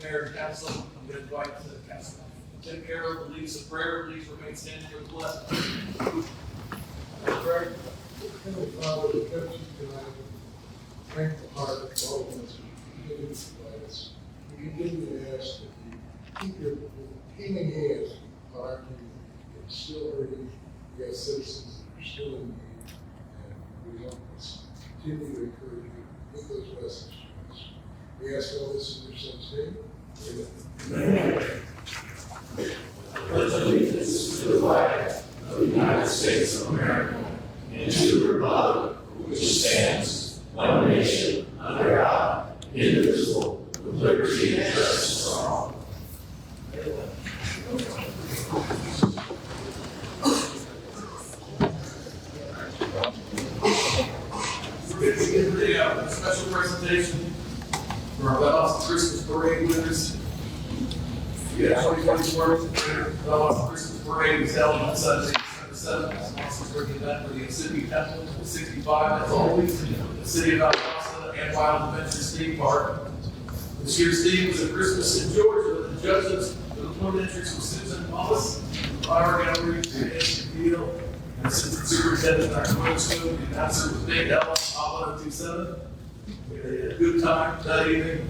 Mayor and Council, I'm going to invite Councilman Tim Carroll to lead us in prayer. Please remain standing for the blessing. Heavenly Father, we come to you tonight with thankful heart for all of us who continue to provide us. We continue to ask that you keep your healing hands on our community. It's still hurting. We have citizens that are still in need, and we help us continue to encourage you with those blessings to us. We ask all this in your son's name. Amen. Pledge allegiance to the flag of the United States of America and to the republic which stands one nation under God, indivisible, with liberty and justice for all. We're going to begin the special presentation for our Valdosta Christmas Parade winners. Yeah, 2024 Valdosta Christmas Parade is held on Sunday, December 7th. Sponsors for the event for the City Temple 65, as always, the City of Valdosta and Wild Adventures Theme Park. This year's theme was a Christmas in Georgia, with the judges for the float entrance was Susan Wallace, Flower Gallery, and Ashton Beal, and Assistant Superintendent Dr. Wilson, the announcer was Big Ella, Apollo 27. We had a good time that evening.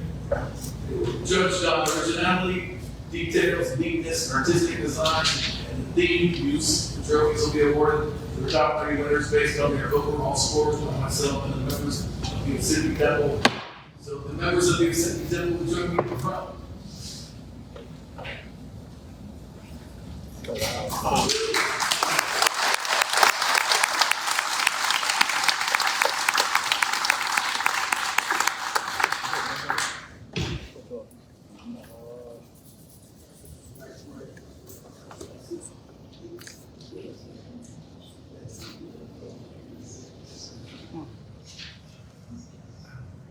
Judged on originality, details, neatness, artistic design, and theme use. The trophies will be awarded to the top 3 winners based on their overall scores by myself and the members of the City Temple. So the members of the City Temple will join me in the front.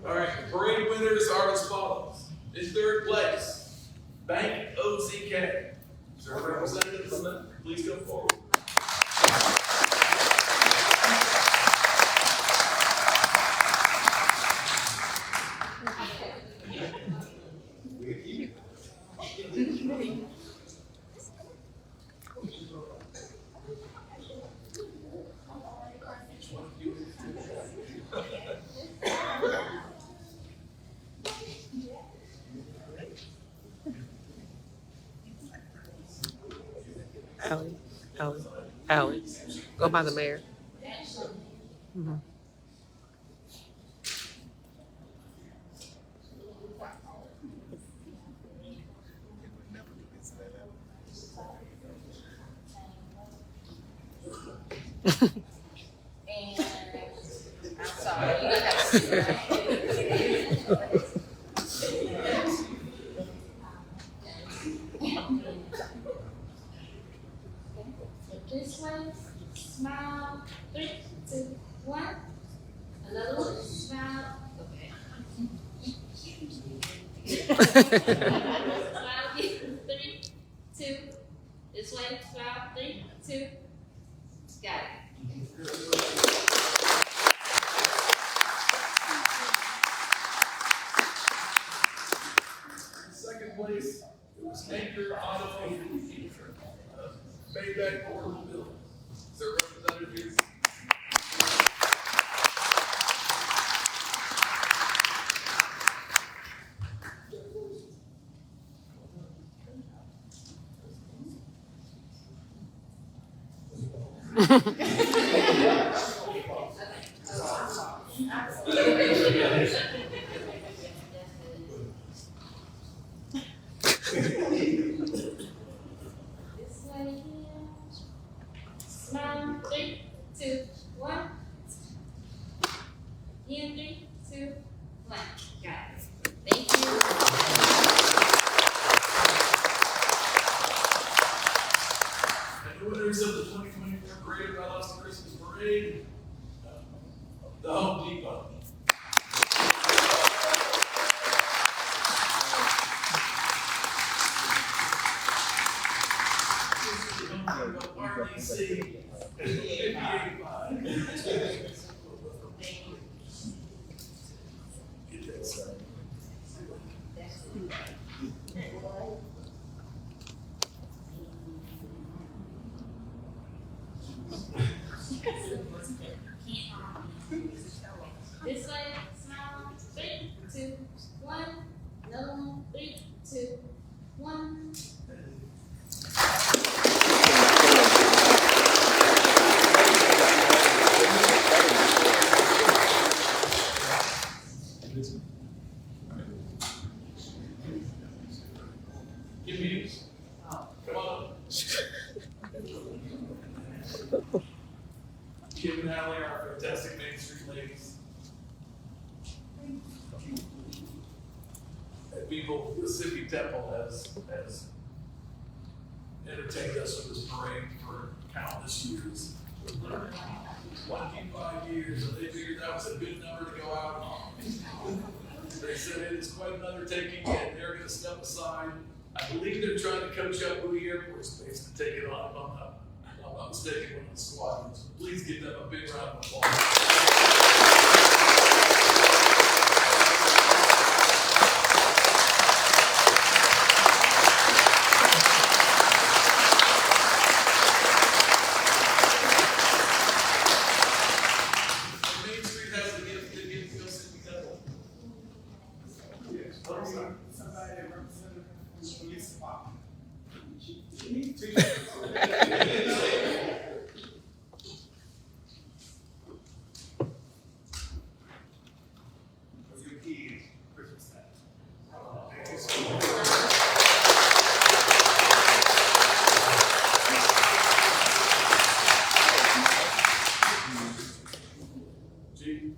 All right, the parade winners are as follows. In third place, Bank OZK. Is there a representative from them? Please come forward. Allie. Go by the mayor. And I'm sorry, you gotta have to sit right. This way, smile, 3, 2, 1. Another one, smile. Okay. Smile again, 3, 2. This way, smile, 3, 2. Got it. Second place, it was Anchor Auto, Maybach Portable Building. Is there a representative here? This way here. Smile, 3, 2, 1. In 3, 2, 1. Got it. Thank you. And the winners of the 2024 Greater Valdosta Christmas Parade, the Home Depot. RDC. This way, smile. 3, 2, 1. Another one. 3, 2, 1. Give me. Come on. Kim and Allie, our fantastic Main Street ladies. And people, the City Temple has entertained us with this parade for countless years. 25 years, and they figured that was a good number to go out on. They said it is quite an undertaking, and they're gonna step aside. I believe they're trying to coach up Bowie Airport Space to take it on, if I'm not mistaken, one of the squadrons. Please give them a big round of applause. Main Street has the gift to go City Temple. Yes, Somebody that represented the police department. With your keys, Christmas hat. G.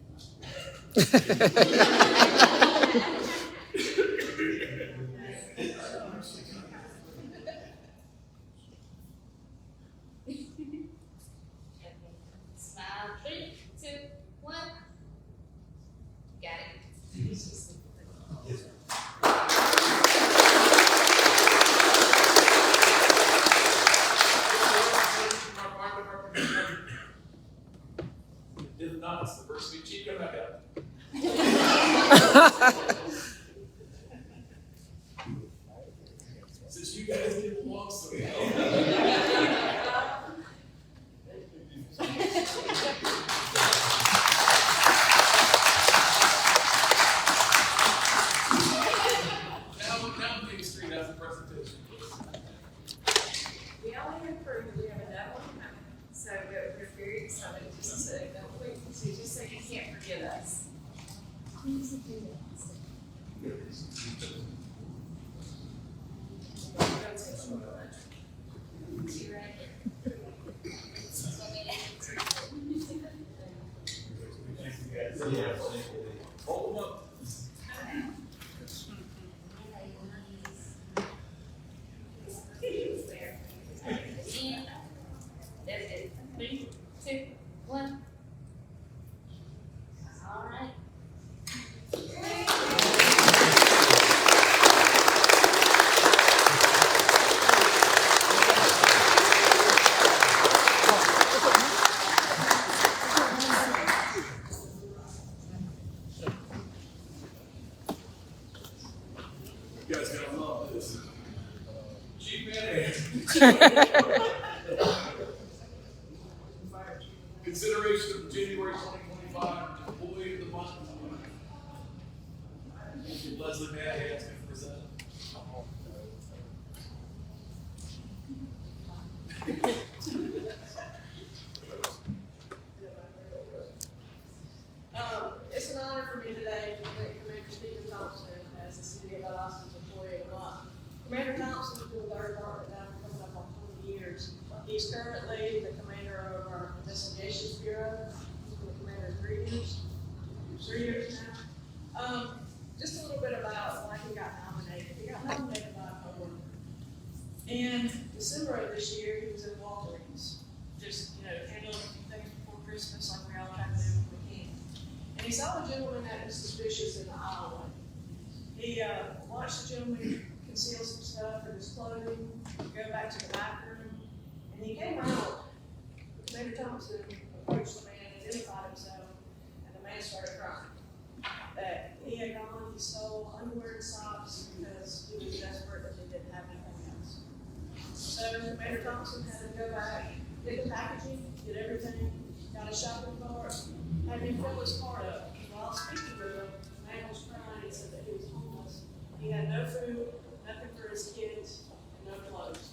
Smile. 3, 2, 1. Got it. If not, it's the first week cheat, come back up. Since you guys get along so well. Now Main Street has a presentation. We only have proof that we have enough on the money, so we're very excited just to, just so you can't forget us. You ready? Hold them up. And that's it. 3, 2, 1. All right. You guys gotta love this. Chief Manning. Consideration of the January 2025 Employee of the Month. Leslie Manning is going to present. It's an honor for me today to elect Commander Stephen Thompson as the City of Valdosta's Employee of the Month. Commander Thompson has been with our department now for coming up on 20 years. He's currently the commander of our investigations bureau. He's been the commander 3 years. 3 years now. Just a little bit about why he got nominated. He got nominated by a coworker. In December of this year, he was in Walgreens, just, handling a few things before Christmas like we all try to do when we can. And he saw a gentleman that was suspicious in the aisle. He watched the gentleman conceal some stuff in his clothing, go back to the back room, and he came out. Commander Thompson approached the man, identified himself, and the man started crying. That he had gone, he stole underwear and socks because he was desperate that he didn't have anything else. So Commander Thompson had to go back, did the packaging, did everything, got a shopping cart, had him fill his cart up. While I was speaking with him, the man was crying, he said that he was homeless. He had no food, nothing for his kids, and no clothes.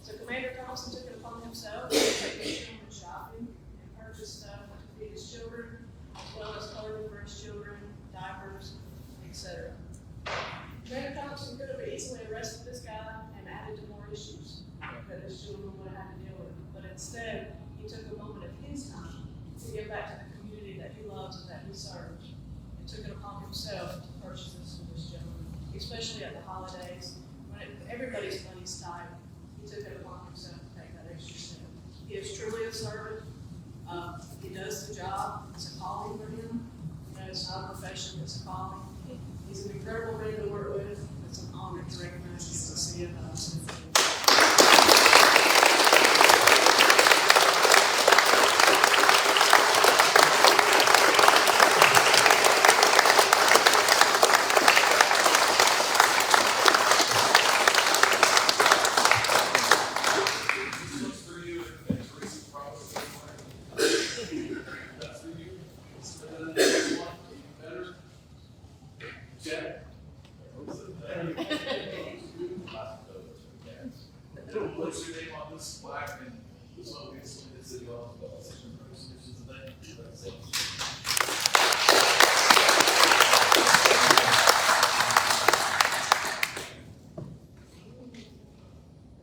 So Commander Thompson took it upon himself to take his children shopping and purchase stuff to feed his children, as well as clothing for his children, diapers, etc. Commander Thompson could have easily arrested this guy and added to more issues that his children would have had to deal with. But instead, he took a moment of his time to give back to the community that he loves and that he serves, and took it upon himself to purchase this for his children, especially at the holidays when everybody's money's tight. He took it upon himself to take that extra step. He is truly a servant. He does the job. It's a calling for him. You know, it's not a profession, it's a calling. He's an incredible man to work with. It's an honor to recognize him as a city of Valdosta. What's your name on this plaque and this one is in the city hall?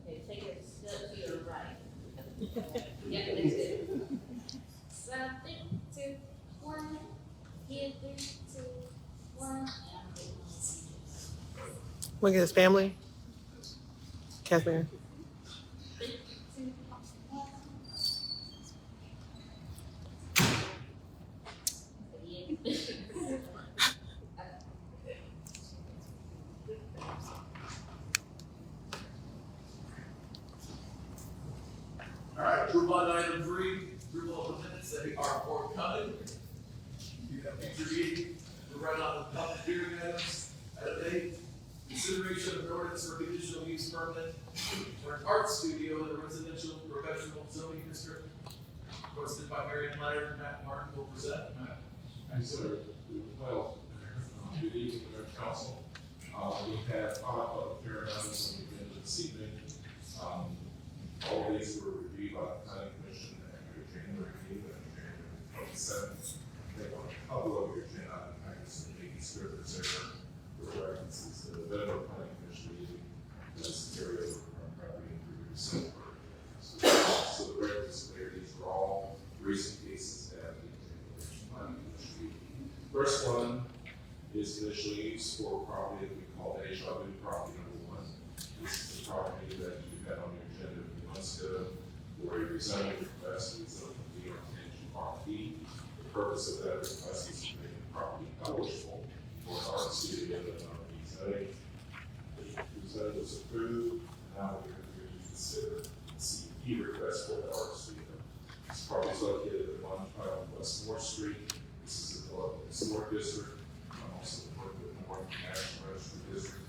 Okay, take a step to your right. Yeah, that's it. So, 3, 2, 1. Here, 3, 2, 1. Want to get his family? Catherine. 3, 2, 1. All right, group on item 3, approval of the minutes that are forthcoming. You have future meeting, we're right on the public hearing items. Item 8, consideration of an ordinance for conditional use permit for an art studio in the residential professional zoning district. Requested by Marion Leonard, Matt Martin will present. Matt. Thanks, sir. Well, good evening, Mayor Council. We have 5 public hearing items on the agenda this evening. All of these were reviewed by the planning commission after January meeting and January 27th. They want a couple of your agenda item packets and maybe scripters there with references to the Federal Planning Commission meeting. This area of property and December. So the records clear, these are all recent cases that have been planning commission meeting. First one is conditional use for property that we call Deja Vu property number 1. This is the property that you had on your agenda a few months ago, where a rezoning request is of the RP. The purpose of that request is to make the property eligible for an art studio and rezoning. The rezoning was approved, and now we're going to consider the CEP request for the art studio. This property is located at 112 West Moore Street. This is a historic district. Also working with North National Register District.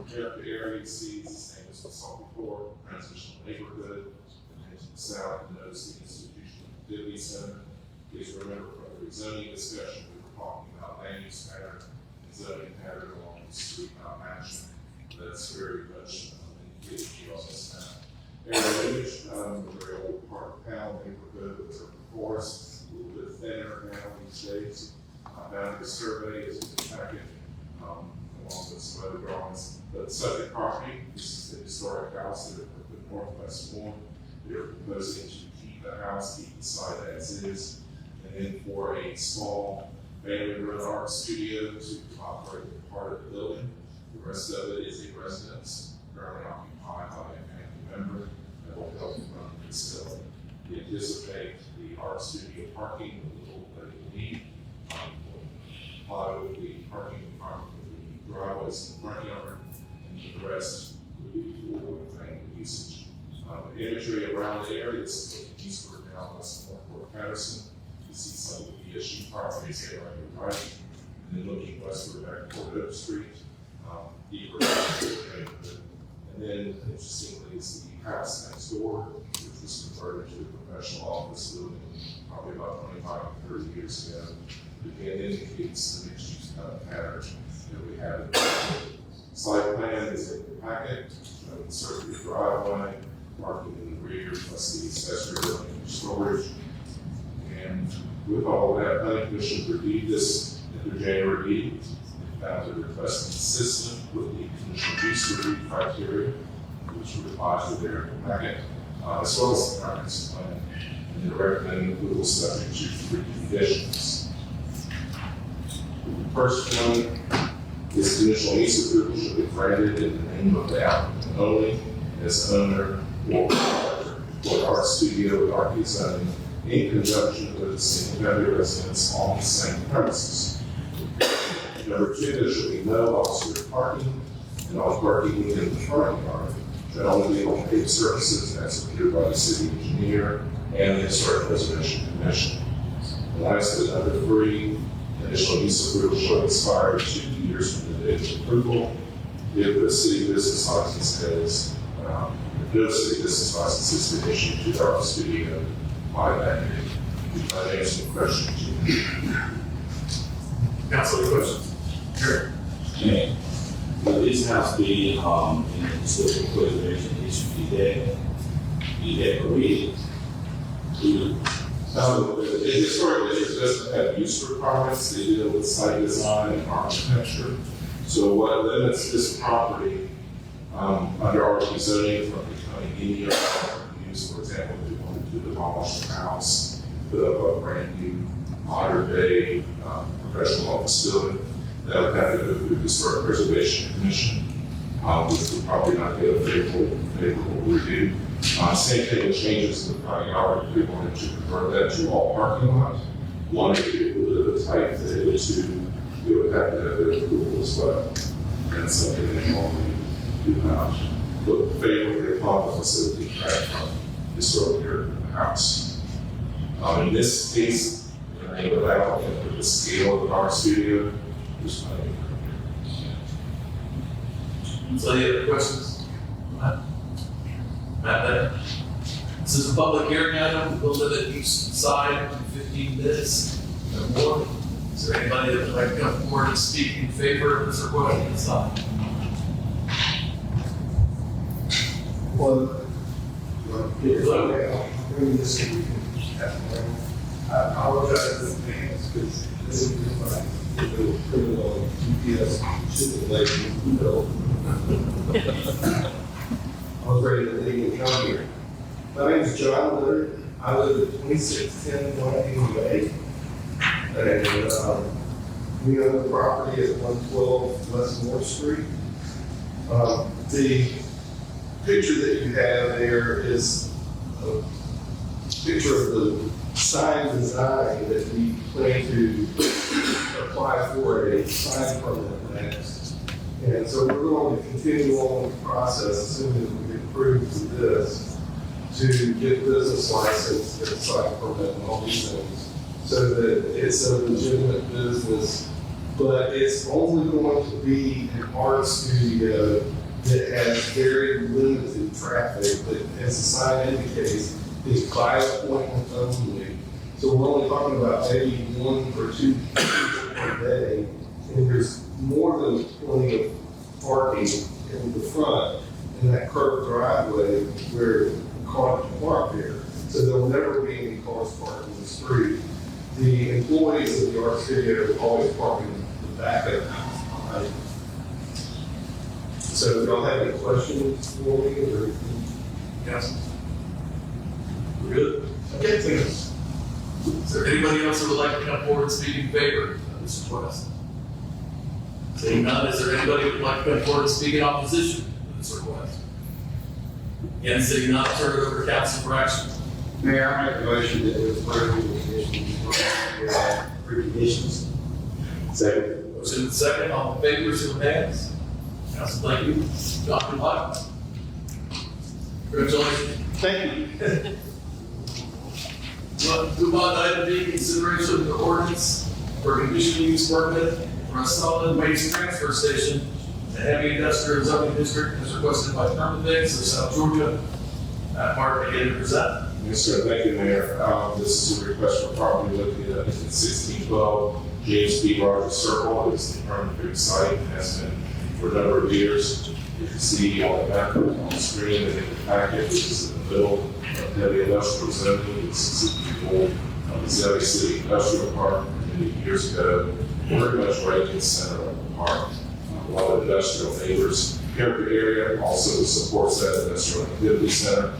Here up the area, you see the same as we saw before, transitional neighborhood, and to the south, you notice the institutional activity center. Please remember from the rezoning discussion, we were talking about land use pattern and zoning pattern along the street not matching. That's very much indicated here on this map. Area image, the very old part of town neighborhood with urban forest, a little bit thinner now these days. Boundary survey is in the packet, along with some other drawings. The subject property, this is the historic house that the Northwest Moore. They're proposing to keep the house, keep the site as is, and then for a small family-run art studio to operate part of the building. The rest of it is a residence currently occupied by a family member that will help run the facility. We anticipate the art studio parking with the little that it will need. With the parking requirement for the driveways and front yard, and the rest would be for family usage. The imagery around the area is eastward down West Fort Patterson. You see some of the BSU properties there on your right, and then looking westward back toward Oak Street, deeper into the neighborhood. And then, interestingly, is the house next door, which was converted to a professional office building probably about 25 or 30 years ago. Again, indicates the mixed use kind of pattern that we have. Site plan is in the packet, circular driveway, parking in the rear, plus the accessory building for storage. And with all that, planning commission reviewed this at their January meeting. They found the request consistent with the conditional use review criteria, which were deposited there in the packet, as well as the comprehensive plan. And they recommend approval subject to 3 conditions. The first one, this conditional use approval should be granted in the name of the applicant only as owner or proprietor for the art studio with RP zoning in conjunction with a single-family residence on the same premises. Number 2, there should be no off-street parking, and all parking within the parking lot should only be on paid services as approved by the city engineer and the Historic Preservation Commission. And lastly, number 3, conditional use approval shall expire 2 years from the date of approval if the city business license has, if no city business license has been issued to the art studio by that date. If I answer the question, Council, any questions? Sure. Okay. Will this house be, in the historical preservation issue, be that permitted? the historic district doesn't have use requirements. They deal with site design and architecture. So what limits this property under RP zoning from becoming any other use, for example, if you wanted to demolish the house, put up a brand new modern day professional office building, that would have to go through the Historic Preservation Commission, which would probably not get a favorable review. Same thing with changes in the front yard. If we wanted to convert that to all parking lots, one, if it was tight fit, 2, it would have to have their approval as well. And something they normally do not look favorably upon the facility back from historic area of the house. In this case, the name of the applicant with the scale of the art studio, there's nothing. So any other questions? Matt there. This is a public hearing item. We'll limit each side to 15 minutes or more. Is there anybody that would like to come forward and speak in favor of this request at this time? Well, bring this in, we can have one. I apologize in advance because this is my criminal GPS should have let me know. I was ready to leave and come here. My name is John Leonard. I live at 2610 Wyoming Way. And we own the property at 112 West Moore Street. The picture that you have there is a picture of the sign design that we plan to apply for a sign permit next. And so we're going to continue on with the process, assuming that we get approved for this, to get business license, get a sign permit and all these things, so that it's a legitimate business, but it's only going to be an art studio that has very limited traffic, that, as the sign indicates, is by appointment only. So we're only talking about maybe 1 or 2 people per day, and there's more than plenty of parking in the front in that curved driveway where cars park there. So there'll never be any cars parked in the street. The employees of the art studio always park in the back of the house. Right? So if y'all have any questions for me or anything? Yes. We're good? Okay, thanks. Is there anybody else who would like to come forward and speak in favor of this request? Seeing none, is there anybody who would like to come forward and speak in opposition to this request? Again, seeing none, I'll turn it over to council for action. Mayor, I make a motion that we approve the conditions. Second. Motion and second, all in favor, show of hands. Council, thank you. Dr. Black. Congratulations. Thank you. Move on to item D, consideration of the ordinance for conditional use permit for a solid waste transfer station in the heavy industrial zoning district as requested by Permavix of South Georgia. Mark, begin to present. Yes, sir. Thank you, Mayor. This is a request for property located at 1612 James B. Rogers Circle. It's the permanent site and has been for a number of years. You can see on the map on the screen that in the packet, which is in the middle of heavy industrial zoning. This is the old Zelly City Industrial Park many years ago. Very much right in the center of the park. A lot of industrial neighbors. Character area also supports that industrial activity center.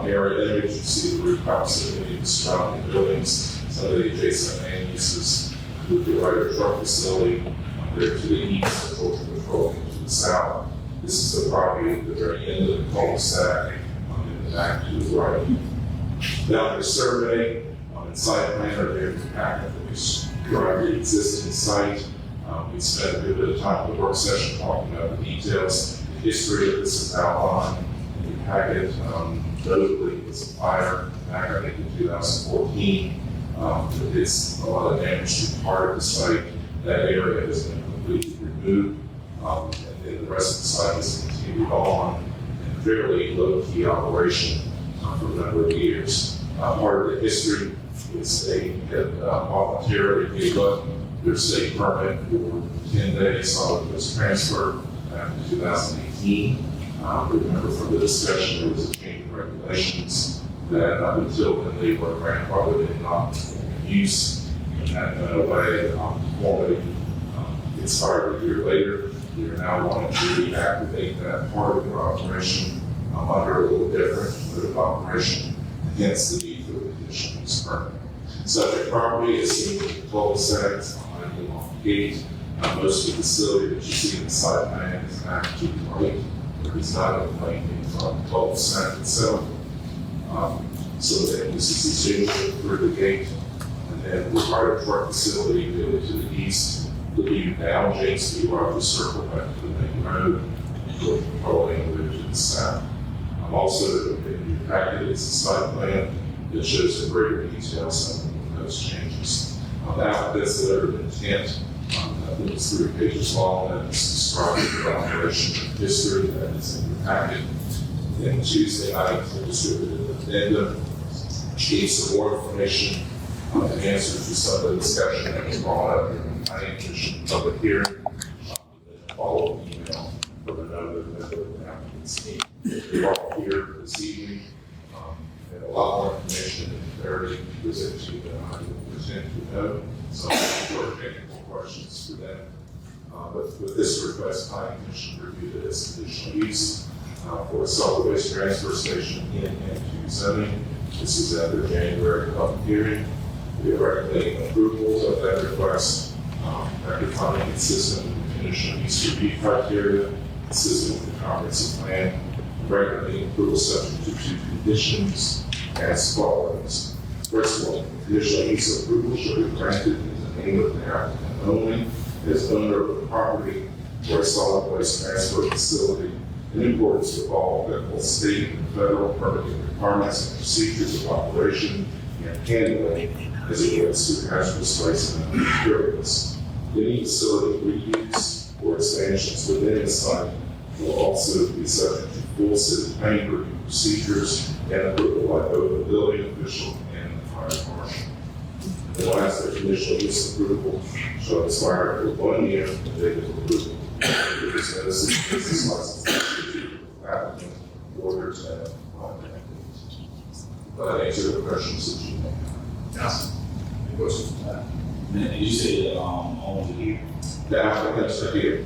Area image, you see the rooftops of the surrounding buildings, some of the adjacent land uses, with the right truck facility there to the east, the culture control to the south. This is the property at the very end of the cul-de-sac, in the back to the right. Now, the survey and site plan are there in the packet that we describe the existing site. We spent a good bit of time in the work session talking about the details. The history of this is outlined in the packet. Notably, it's a fire back, I think, in 2014. It's a lot of damage to part of the site. That area has been completely removed, and then the rest of the site has continued on in a fairly low-key operation for a number of years. Part of the history is they had voluntarily gave up their state permit for 10 days, so it was transferred back in 2018. Remember from the discussion, there was a change in regulations that up until then they were grandfathered in non-use, and that went away. The conformity expired a year later. We are now wanting to reactivate that part of their operation under a little different mode of operation, hence the need for the conditional use permit. Subject property is seen in the cul-de-sac behind the long gate. Most of the facility that you see in the side plan is back to the right. It's not a plane from the cul-de-sac itself. So that this is the zoom through the gate, and then the fire truck facility to the east, looking down James B. Rogers Circle back to the main road, and going controlling to the south. Also, in the packet is a site plan that shows in greater detail some of those changes. That's the letter of intent. I think it's 3 pages long, and it's describing the operation and history that is in the packet. Then Tuesday night, we distributed an addendum, gave some more information in answer to some of the discussion that was brought up in the planning commission public hearing. Follow-up email from another member of the applicant's team. They're all here this evening, and a lot more information and clarity presented to you than I would pretend to know. So I'm sure technical questions for them. But with this request, planning commission reviewed it as conditional use for a solid waste transfer station in and to zoning. This is at the January public hearing. We are recommending approval of that request after finding consistent with the conditional use review criteria, consistent with the comprehensive plan. Recommending approval subject to 2 conditions as follows. First one, conditional use approval shall be granted in the name of the applicant only as owner of the property or a solid waste transfer facility in accordance with all applicable state and federal permitting requirements and procedures of operation and handling as it relates to hazardous waste and materials. Any facility reuse or expansions within the site will also be subject to full city planning review procedures and approval by both the building official and the fire marshal. And last, the conditional use approval shall expire for 1 year from the date of approval. If it's a business license, applicant orders and but I answer the questions that you may have. Yes. Any questions? Did you say that owns it here? The applicants are here.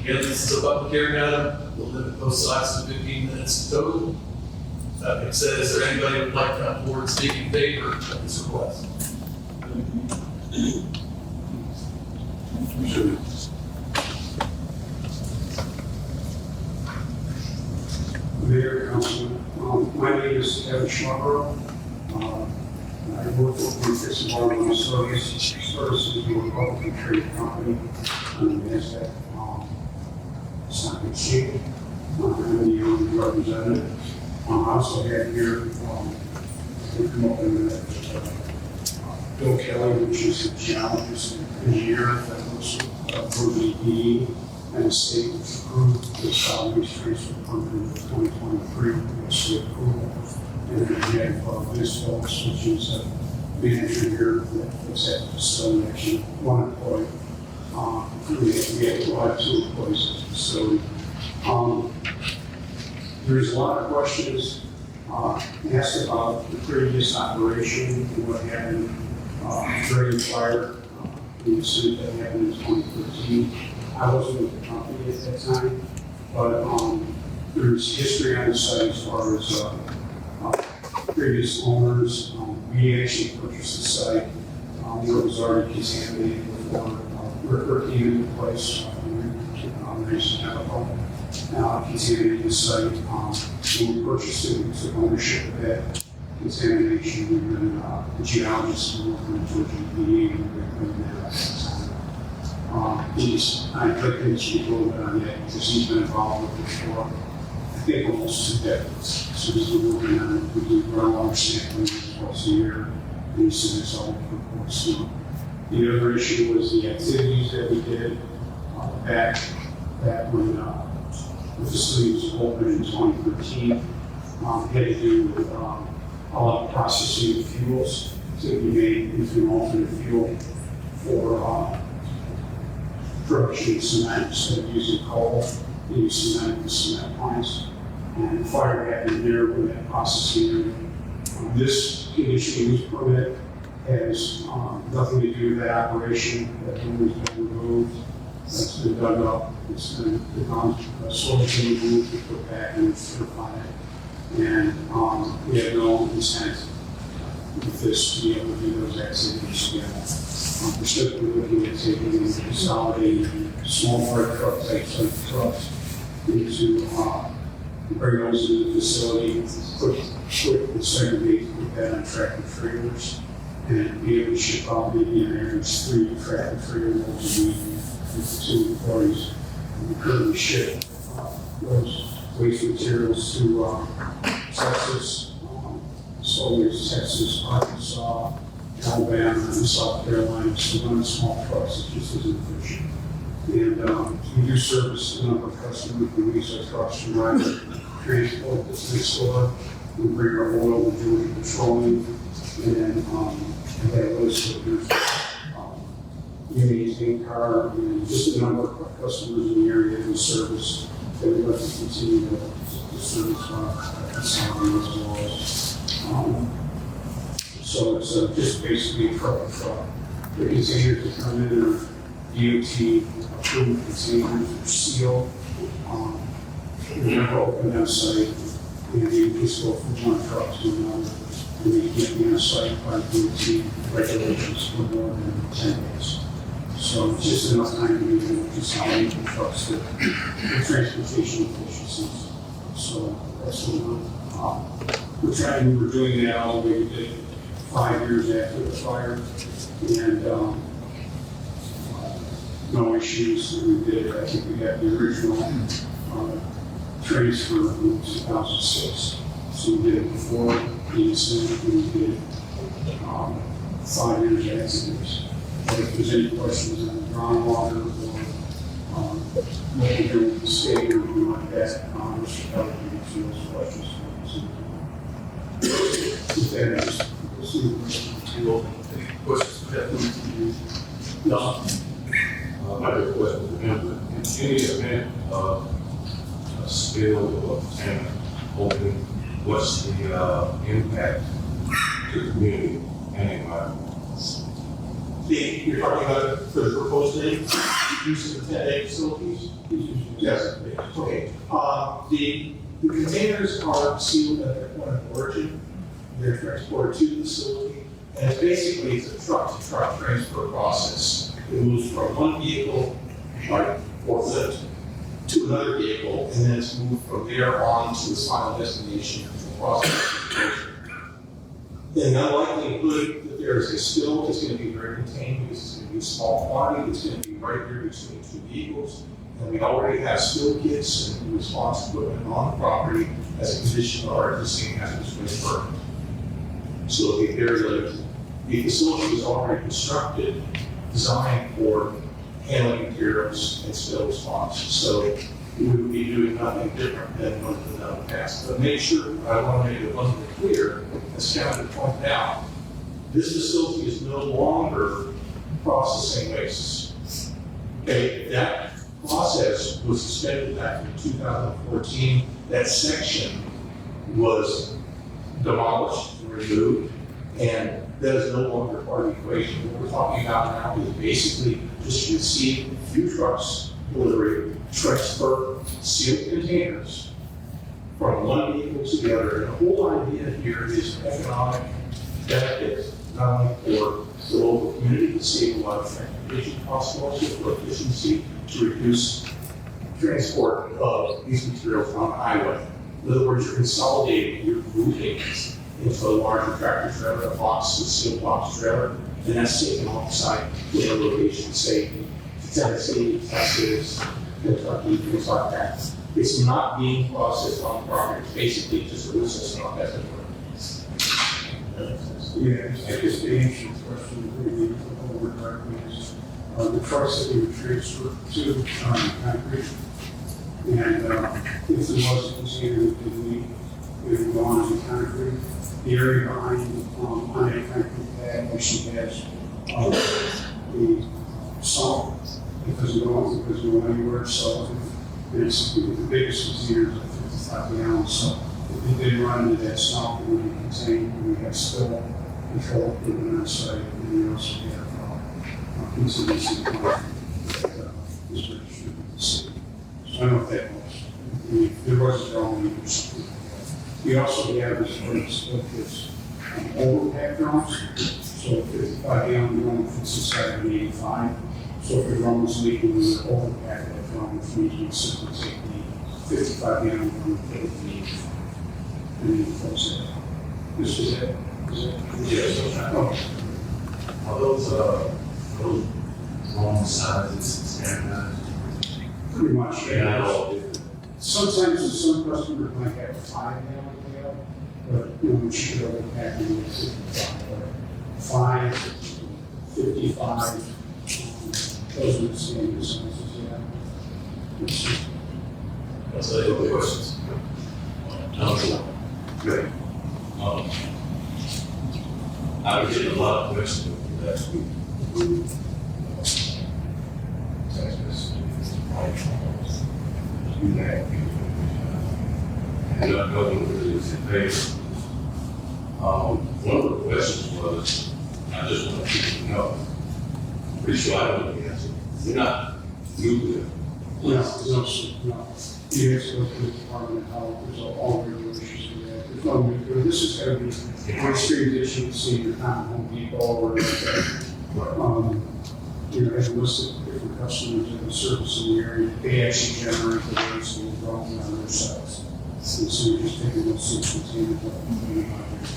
Again, this is a public hearing item. We'll limit both sides to 15 minutes total. That being said, is there anybody who would like to come forward and speak in favor of this request? Mayor, Councilman, my name is Kevin Schmarber. I work for This Environmental Services, we're a publicly traded company on the NASDAQ stock exchange. I'm the only representative. I also have here, we come up with Bill Kelly, which is a geologist and engineer that was for the and the state was approved the solid waste transfer permit in 2023, with state approval. And then we have Ms. Phillips, which is a manager here that was at the facility, actually one employee. We have a lot of 2 employees at the facility. There's a lot of questions asked about the previous operation and what happened during the fire. The incident that happened in 2013. I wasn't with the company at that time, but there's history on the site as far as previous owners. We actually purchased the site. It was already contaminated before Ricker came into place. Contaminated the site. When we purchased it, we took ownership of that contamination, and then the geologists were working with Georgia EPA and recommended that at the time. I'd like to speak a little bit on that because he's been involved with it for, I think, almost 2 decades. So he's been working on it. We do groundwater sampling twice a year, and he submits all the reports to. The other issue was the activities that we did back when the facility was open in 2013. Had to do with a lot of processing of fuels to be made into an alternate fuel for production of cement. Instead of using coal, they use cement in cement plants. And the fire happened there with that processing area. This conditional use permit has nothing to do with that operation. That room has been removed. That's been dug up. It's been soil has been removed to put back and certify it. And we have no intent with this to be able to do those activities together. We're simply looking at taking and consolidating small fire truck types of trucks into bring those into the facility, put and segregate, put that on tractor trailers, and be able to ship out maybe an average 3 tractor trailer loads a week with 2 employees. We currently ship those waste materials to Texas, Texas, Arkansas, Alabama, and South Carolina. So run small trucks, it just isn't efficient. And we do service a number of customers. We use our trucks to run transport this next store. We bring our oil, we do it petroleum, and then we have those you maintain car, and just a number of customers in the area that we service that we like to continue to service our facility as well. So it's just basically a truck. The containers that come in are DOT approved containers are sealed. We never open that site, and they just go from one truck to another, and they can't be on site by DOT regulations for more than 10 days. So it's just enough time to be able to consolidate the trucks for transportation efficiencies. So that's what we're trying. We were doing that all the way to 5 years after the fire, and no issues. We did. I think we got the original transfer in 2006. So we did it before the incident, and we did 5 years afterwards. But if there's any questions on groundwater or what we do with the state or anything like that, Mr. Kelly can answer those questions. With that, any questions? No. I have a question for him. In any event of a spill or contaminant open, what's the impact to the community and environment? You're talking about for the proposed date, use of the 10-day facilities? Yes. Okay. The containers are sealed at their point of origin. They're transported to the facility, and it's a truck-to-truck transfer process. It moves from one vehicle, like forklift, to another vehicle, and then it's moved from there on to its final destination process. In the unlikelihood that there is a spill, it's going to be very contained because it's going to be a small quantity. It's going to be right here between 2 vehicles. And we already have spill kits and response equipment on the property as a condition of our existing hazardous waste permit. So it'll be very limited. The facility was already constructed, designed for handling materials and spill response. So we would be doing nothing different than what we've done in the past. But make sure, I want to make it abundantly clear, as Kevin pointed out, this facility is no longer processing wastes. Okay, that process was suspended back in 2014. That section was demolished and removed, and that is no longer part of the equation. What we're talking about now is basically just receive a few trucks, delivery, transfer sealed containers from one vehicle to the other. And the whole idea here is economic benefit, not only for the local community to save a lot of transportation costs, but also for efficiency to reduce transport of these materials on the highway. In other words, you're consolidating your moving into a larger tractor trailer, a box, a sealed box trailer, and that's taken off site with a location, say, Tennessee, Texas, Kentucky, things like that. It's not being processed on the property, it's basically just a business on that. Yeah, I guess the answer to the question, over directly is, the trucks that we would transfer to, concrete. And, if there was a container that didn't need, it would go on to concrete. The area behind, on that concrete pad actually has, the salt, because it doesn't go anywhere, so it's the biggest container is like 55 gallons, so if it did run into that salt, it would be contained, and we have spill control equipment on site, and we also have, contingency plan that, is registered with the city. So I don't know if that was, there was a drawing or something like that. We also have this place of this overpack drums, so 55 gallon drum fits inside of an 85. So if the drum is leaking, we would overpack that drum, which means we simply take the 55 gallon drum and put it in the 85. And then close it. This is it. Yes. Okay. Are those wrong sizes standardized? Pretty much. They're not all different. Sometimes some customers might have 5 gallon pail, but we should overpack it with 55. But 5, 55, those are the standard sizes, yeah. That's any other questions? Good. I was getting a lot of questions last week. And I know it is in favor. One of the questions was, I just want people to know, pretty sure I don't know the answer. You're not nuclear. No, no. You have to go to the Department of Health, there's all regulations for that. There's no nuclear. This is going to be one street issue, see your town Home Depot or, as a list of different customers that are servicing the area, they actually generate the waste and the drones on their sites. And so you're just taking those six containers up and putting them out there.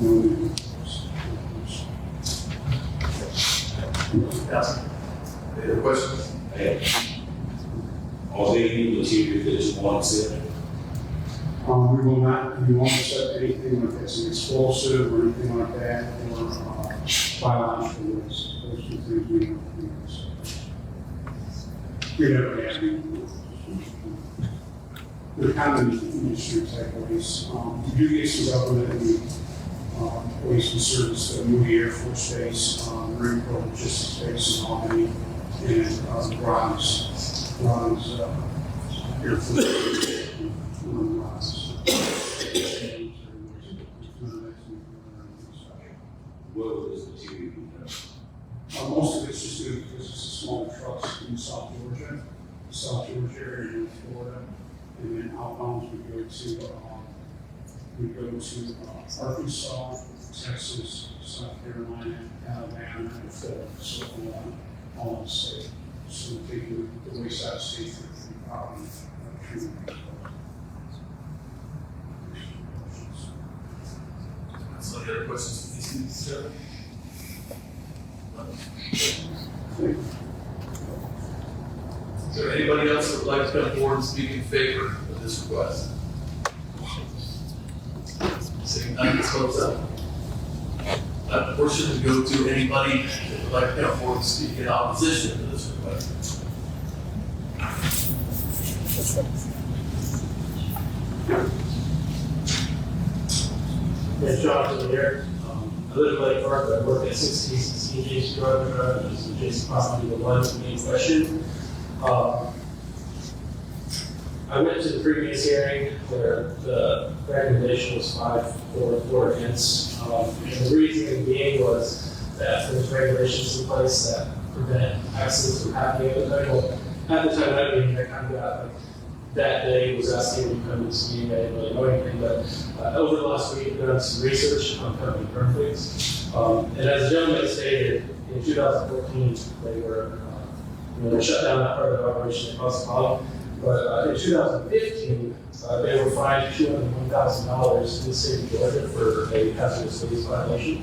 No nuclear. Any other questions? Are there any material that you want to sell? We won't accept anything like that's an explosive or anything like that, or biological waste. Those two things we don't accept. We never have any. They're kind of industry type waste. We do get some government waste and service, the Moody Air Force Base, Marine Corps Logistics Base in Albany, and Ron's Air Force Base. What was this material you know? Most of it's just good because it's a small trucks in South Georgia area in Florida, and then outbound we go to Arkansas, Texas, South Carolina, Alabama, and Florida, so all in the state. So we take the waste out of state for treatment. So any other questions for these students, sir? Is there anybody else that would like to come forward and speak in favor of this request? Seeing none, let's close up. that portion to go to anybody that would like to come forward and speak in opposition to this request. Yeah, Jonathan here. I live in Lake Park, I work at 60 CJ's Drug Drive, which is adjacent property to the one main question. I went to the previous hearing where the recommendation was 5-4 against. And the reason being was that there's regulations in place that prevent accidents from happening at the time. Well, at the time I mean, I kind of got like, that day was asking me to come to this meeting, I didn't really know anything, but over the last week, I've done some research on company burn things. And as the gentleman stated, in 2014, they were, they shut down that part of the operation at Costco. But in 2015, they were fined $201,000 in the state of Georgia for a hazardous waste violation,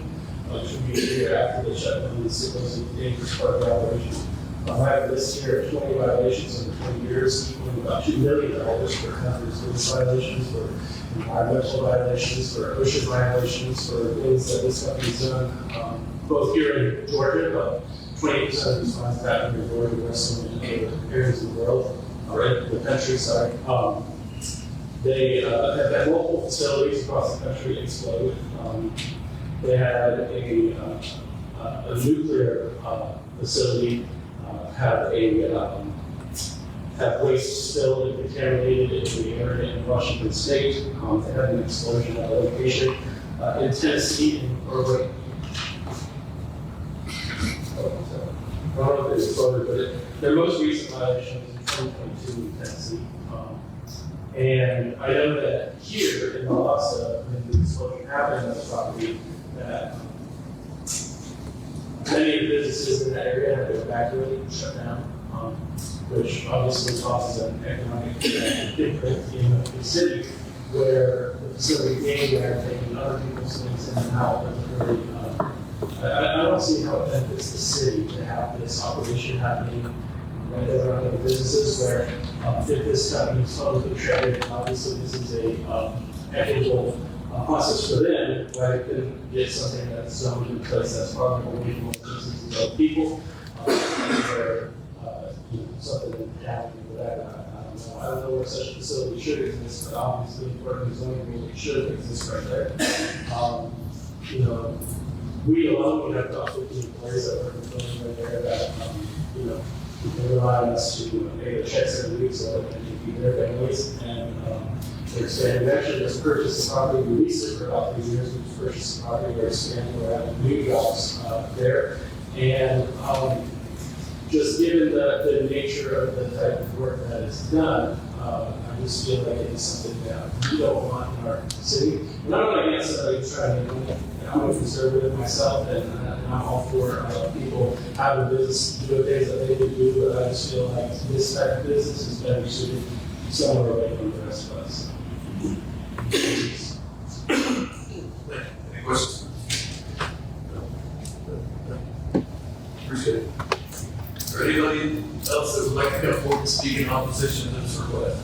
which would be a year after they shut down the supposed dangerous part of the operation. I have this year 20 violations over 20 years, equaling about $2 million for hazardous waste violations, for environmental violations, for OSHA violations, for things that this company's done, both here in Georgia, but 20% of these fines happen in Georgia, West and other areas of the world, or in the country, sorry. They have had multiple facilities across the country explode. They had a nuclear facility have waste spilled and contaminated into the area in Washington State. They had an explosion at a location in Tennessee, I don't know if it exploded, but their most recent violation was in 2022 in Tennessee. And I know that here in Valdosta, when the explosion happened on the property, that many of the businesses in that area had to evacuate and shut down, which obviously causes an economic impact in the city, where the facility being there, taking other people's things in and out, but really, I don't see how it benefits the city to have this operation happening right there around the businesses where if this company is publicly traded, obviously this is a equitable process for them, why they couldn't get something that's zoned in place that's probably more reasonable to businesses and other people, where something that happened with that. I don't know where such a facility should exist, but obviously, according to zoning rules, it should exist right there. We alone would have about 15 employees that work in the building right there that, they rely on us to pay their checks every week so that they can feed their families. And we're expanding. We actually just purchased the property. We leased it for about 3 years. We just purchased the property. We're expanding. We're adding new jobs there. And just given the nature of the type of work that is done, I just feel like it's something that we don't want in our city. And I'm not against somebody who's trying to do it. I'm a conservative myself, and I'm all for people having business, doing things that they can do, but I just feel like this type of business is better suited somewhere away from the rest of us. Any questions? Appreciate it. Is there anybody else that would like to come forward and speak in opposition to this request?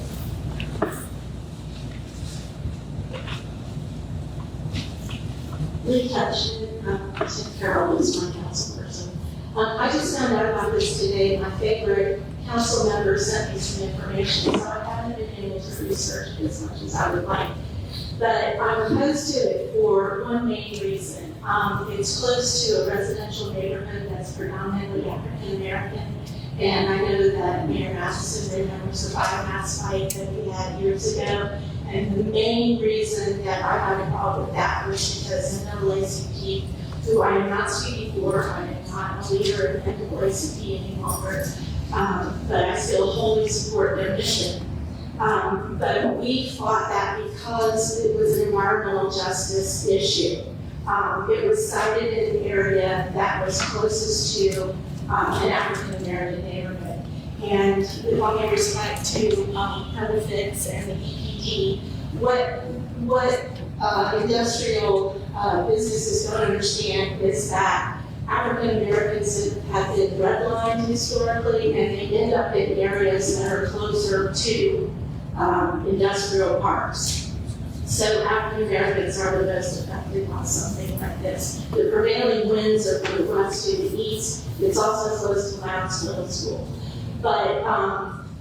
Lee Hutchin, St. Carol is my council person. I just found out about this today. My favorite council member sent me some information, so I haven't been able to research it as much as I would like. But I'm opposed to it for one main reason. It's close to a residential neighborhood that's predominantly African American. And I know that Mayor Matheson remembers the biomass fight that we had years ago. And the main reason that I had a problem with that was because the NAACP, who I am not speaking for, I am not a leader in the NAACP any longer, but I still wholly support their mission. But we fought that because it was an environmental justice issue. It was sited in an area that was closest to an African American neighborhood. And with all due respect to benefits and the EPD, what industrial businesses don't understand is that African Americans have been redlined historically, and they end up in areas that are closer to industrial parks. So African Americans are the most affected by something like this. The prevailing winds are from the west to the east. It's also close to Lowndes Middle School. But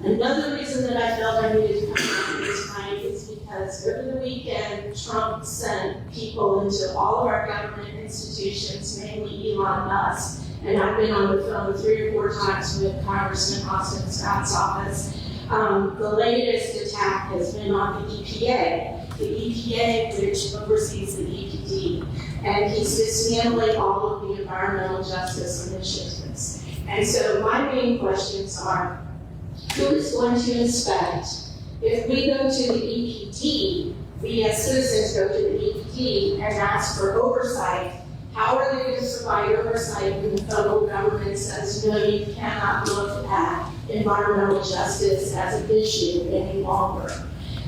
another reason that I felt I needed to come out this tonight is because over the weekend, Trump sent people into all of our government institutions, mainly Elon Musk. And I've been on the phone 3 or 4 times with Congressman Austin Scott's office. The latest attack has been on the EPA, which oversees the EPD, and he's dismantling all of the environmental justice initiatives. And so my main questions are, who is going to inspect? If we go to the EPD, we as citizens go to the EPD and ask for oversight, how are they going to provide oversight when the federal government says, no, you cannot look at environmental justice as an issue any longer?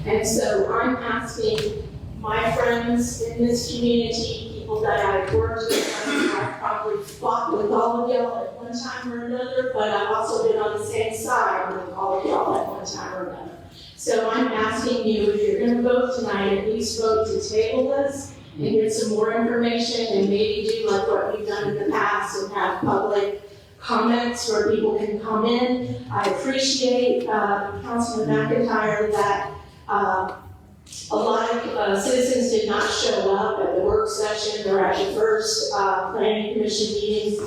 And so I'm asking my friends in this community, people that I've worked with, I've probably fought with all of y'all at one time or another, but I've also been on the same side with all of y'all at one time or another. So I'm asking you, if you're going to vote tonight, at least vote to table this and get some more information and maybe do like what we've done in the past and have public comments where people can come in. I appreciate Councilman McIntyre that a lot of citizens did not show up at the work session or at the first planning commission meetings.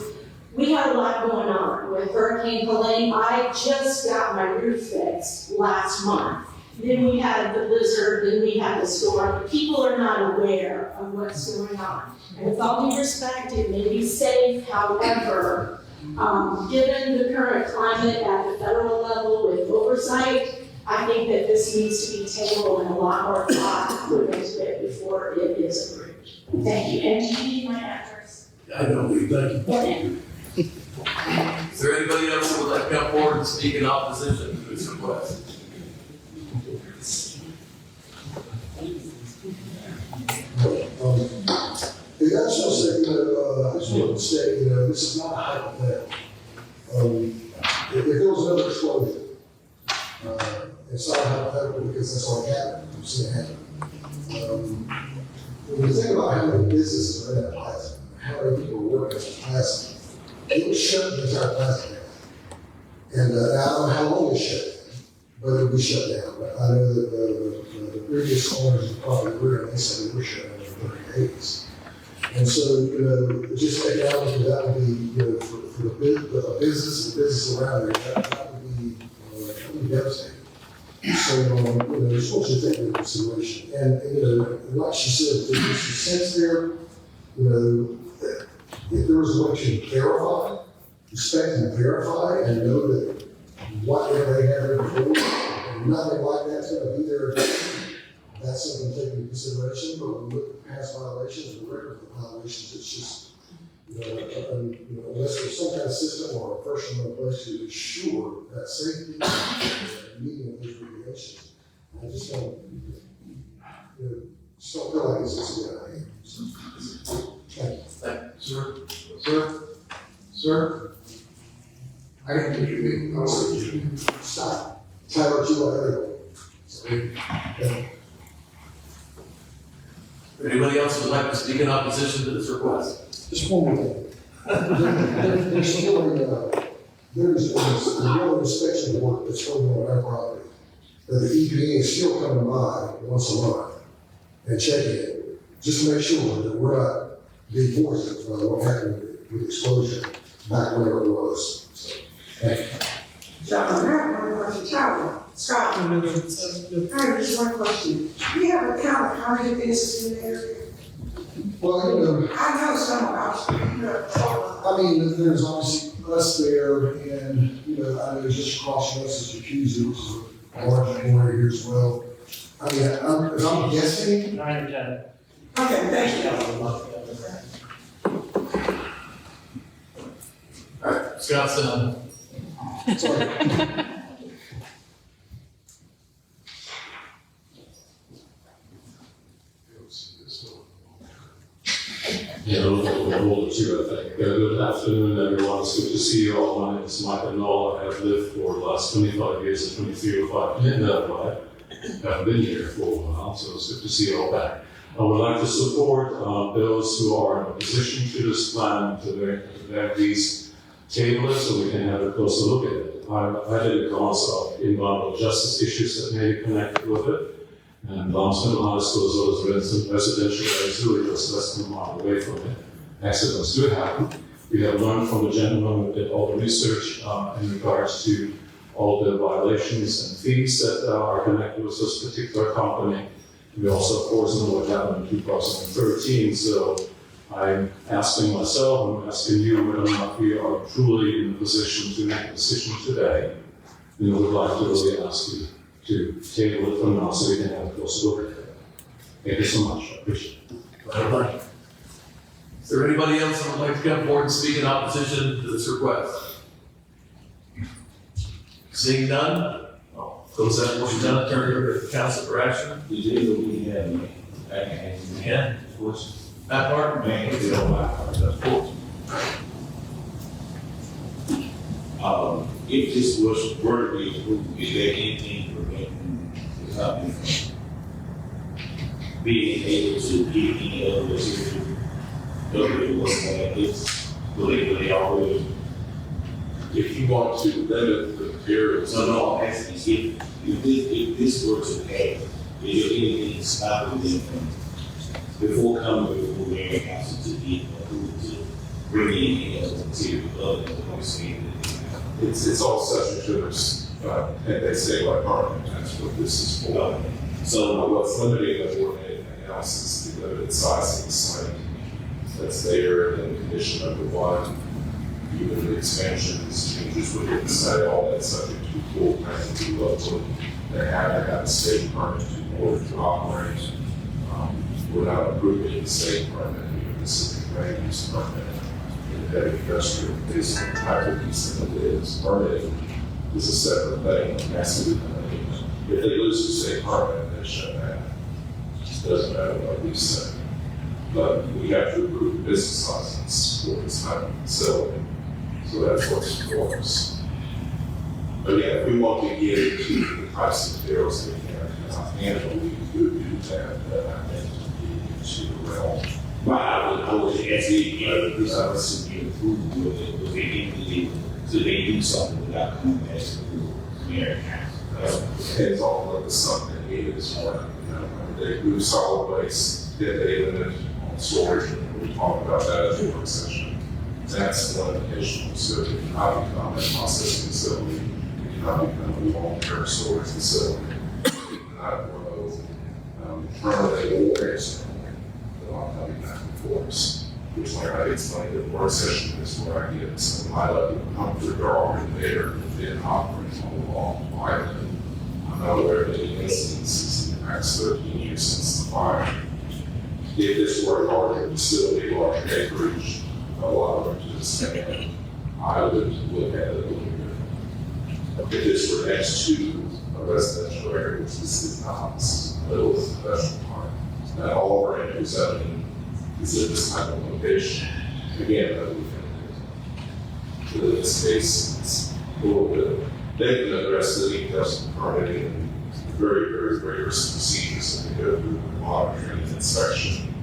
We had a lot going on with Hurricane Helene. I just got my roof fixed last month. Then we had the blizzard, then we had the storm. People are not aware of what's going on. And with all due respect, it may be safe, however, given the current climate at the federal level with oversight, I think that this needs to be tabled and a lot more thought put into it before it is approved. Thank you. And do you need my address? I know, thank you. Is there anybody else who would like to come forward and speak in opposition to this request? I just want to say, this is not a hypothetical. If there was another explosion, it's not a hypothetical because that's already happened. We've seen it happen. When you think about how many businesses are in that plaza, how many people work in that plaza, it would shut the entire plaza down. And I don't know how long it shut down, but it would be shut down. But I know that the previous owners of the property were, and they said they were shut down in the 30s. And so, just economically, that would be, for the business around there, that would be devastating. So, just want you to take into consideration. And like she said, there's a sense there, if there was a way to verify, respect and verify, and know that whatever they have there before, and nothing like that's going to be there, that's something to take into consideration. But when we look at past violations and record of violations, it's just, unless there's some kind of system or a person in place to ensure that safety and meeting of those regulations, I just don't, just don't feel like it's a good idea. So, thank you. Sir, I didn't think you did. I was like, stop. Tyler, you are there. Anybody else would like to speak in opposition to this request? Just one more thing. There's still there's a real inspection work that's going on our property. That the EPA is still coming by once a month and checking it, just to make sure that we're not being poisoned by what happened with explosion back whenever it was. So, thank you. John, I have one question. Scott, I have just one question. Do you have a count of how many businesses in the area? Well, I know some about I mean, there's obviously us there, and I know just across from us is Jacuzzi, which is a large employer here as well. I mean, if I'm guessing, 9 or 10. Okay, thank you. All right, Scott's sorry. Yeah, we'll too, I think. Good afternoon, everyone. It's good to see you all. My name is Michael Knoll. I have lived for the last 25 years in 2305 Linden Drive. haven't been here for a while, so it's good to see you all back. I would like to support those who are in a position to this plan to have these tabled so we can have a closer look at it. I did a glance of environmental justice issues that may be connected with it, and Valdosta High School as well as residential areas really just less than a mile away from it. Accidents do happen. We have learned from the gentleman who did all the research in regards to all the violations and fees that are connected with this particular company. We also, of course, know what happened in 2013, so I'm asking myself, I'm asking you whether or not we are truly in a position to make a decision today. And I would like to really ask you to table it for now so we can have a closer look at it. Thank you so much, I appreciate it. Is there anybody else who would like to come forward and speak in opposition to this request? Seeing none, I'll close that motion down, turn it over to the council for action. We do, we have, Yeah. of course. That part? Man, if you don't mind, of course. If this was were to be approved, is there anything preventing the company from being able to get any other material? Whether what's like this, will they always? If you want to limit the materials. No, I'm asking if this were to happen, is there anything stopping them from, before coming before their council to get approved to bring in any other material other than what we're saying? It's all subject to this, and they say like permanent, that's what this is for. So what's limiting it more than anything else is the limited size of the site that's there, and the condition number one, even the expansions, changes within the site, all that's subject to full plan to local. They have to have a state permit in order to operate. We're not approving the state permit, this is the land use permit. In the heavy industrial, this type of piece that it is permitting is a separate thing. That's the thing. If they lose the state permit, they shut down. It doesn't matter what we say. But we have to approve the business license for this type of facility. So that's what's for us. But yeah, if we want to get into the price of materials that we can handle, we could do that, but I think to the realm. Well, I would ask you, this office to be approved with it, but they didn't believe it. So they do something without coming back to the mayor council. Depends on what the something is, they do solid waste, did they limit on storage, and we talked about that at the work session. That's the limitation, so it cannot become a processing facility, it cannot become a long-term storage facility, it cannot grow, permanently or externally, without coming back and forth. Which, like I explained at the work session, is where I get some high level of comfort, they're already there, they've been operating on a long island. I'm not aware of any instances in the past 13 years since the fire. If this were a larger facility, larger acreage, a lot of them just saying, I would look at it a little bit. If this were next to a residential area, which this is not, this is the middle of the professional park, and all of our entry zoning is in this type of location. Again, that we can do. But in this case, it's a little bit, they can address the details of permitting and very, very rigorous procedures that they go through, monitoring and inspection.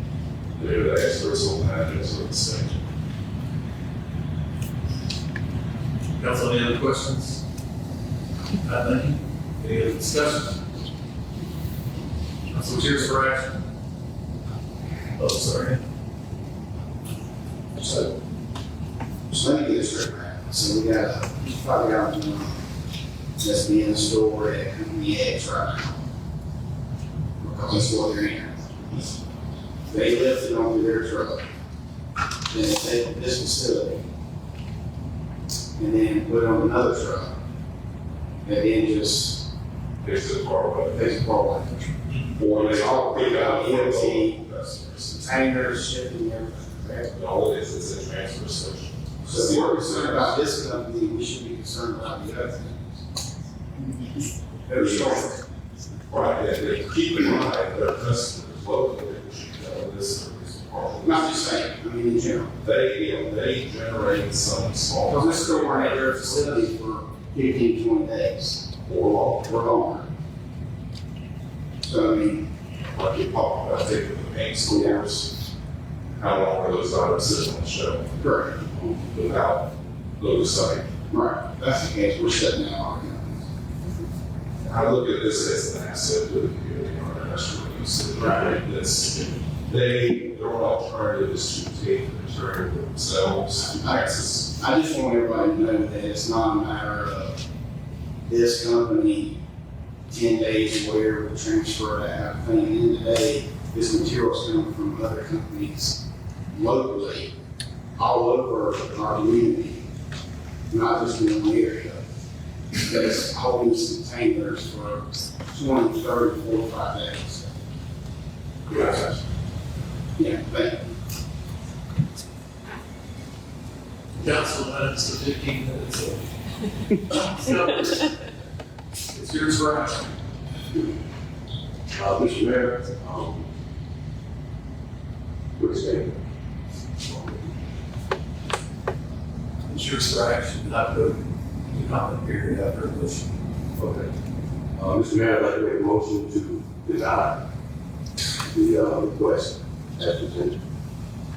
They're the experts on that, as of the state. Council, any other questions? Nothing? Any other discussion? Council, cheers for action. Oh, sorry. So let me get this straight, right? So we got a 5 gallon drum that's being stored at Company X right now. Because that's what they're in. They lift it onto their truck. Then they take this facility and then put it on another truck. And then just Takes it far away. takes it far away. Or they all pick up EMT, customers. containers, shipping, everything. And all it is a transfer station. So if we're concerned about this company, we should be concerned about the other things. They're short. Right, and keep in mind, their customers locally, which you know, this is part of. Not just saying, I mean in general. They generate some small. Because this store might have their facility for 15, 20 days Or long. or longer. So, I mean, Like you talked about taking the paint stores, how long are those items sitting on the shelf correct, without oversight? right, that's the case, we're shutting down our companies. I look at this as an asset to the community, or industrial use. Right. Their alternative is to take the material themselves to Texas. I just want everybody to know that it's not a matter of this company 10 days or whatever to transfer that out. At the end of the day, this material is coming from other companies locally, all over our community, not just in one area. That's holding some containers for 20, 30, 45 days. Yes. Yeah, thank you. Council minutes to 15 minutes. So, it's yours for action. Mr. Mayor, what's your name? It's yours for action, not the comment period after a motion. Okay. Mr. Mayor, I'd like to make a motion to deny the request as presented.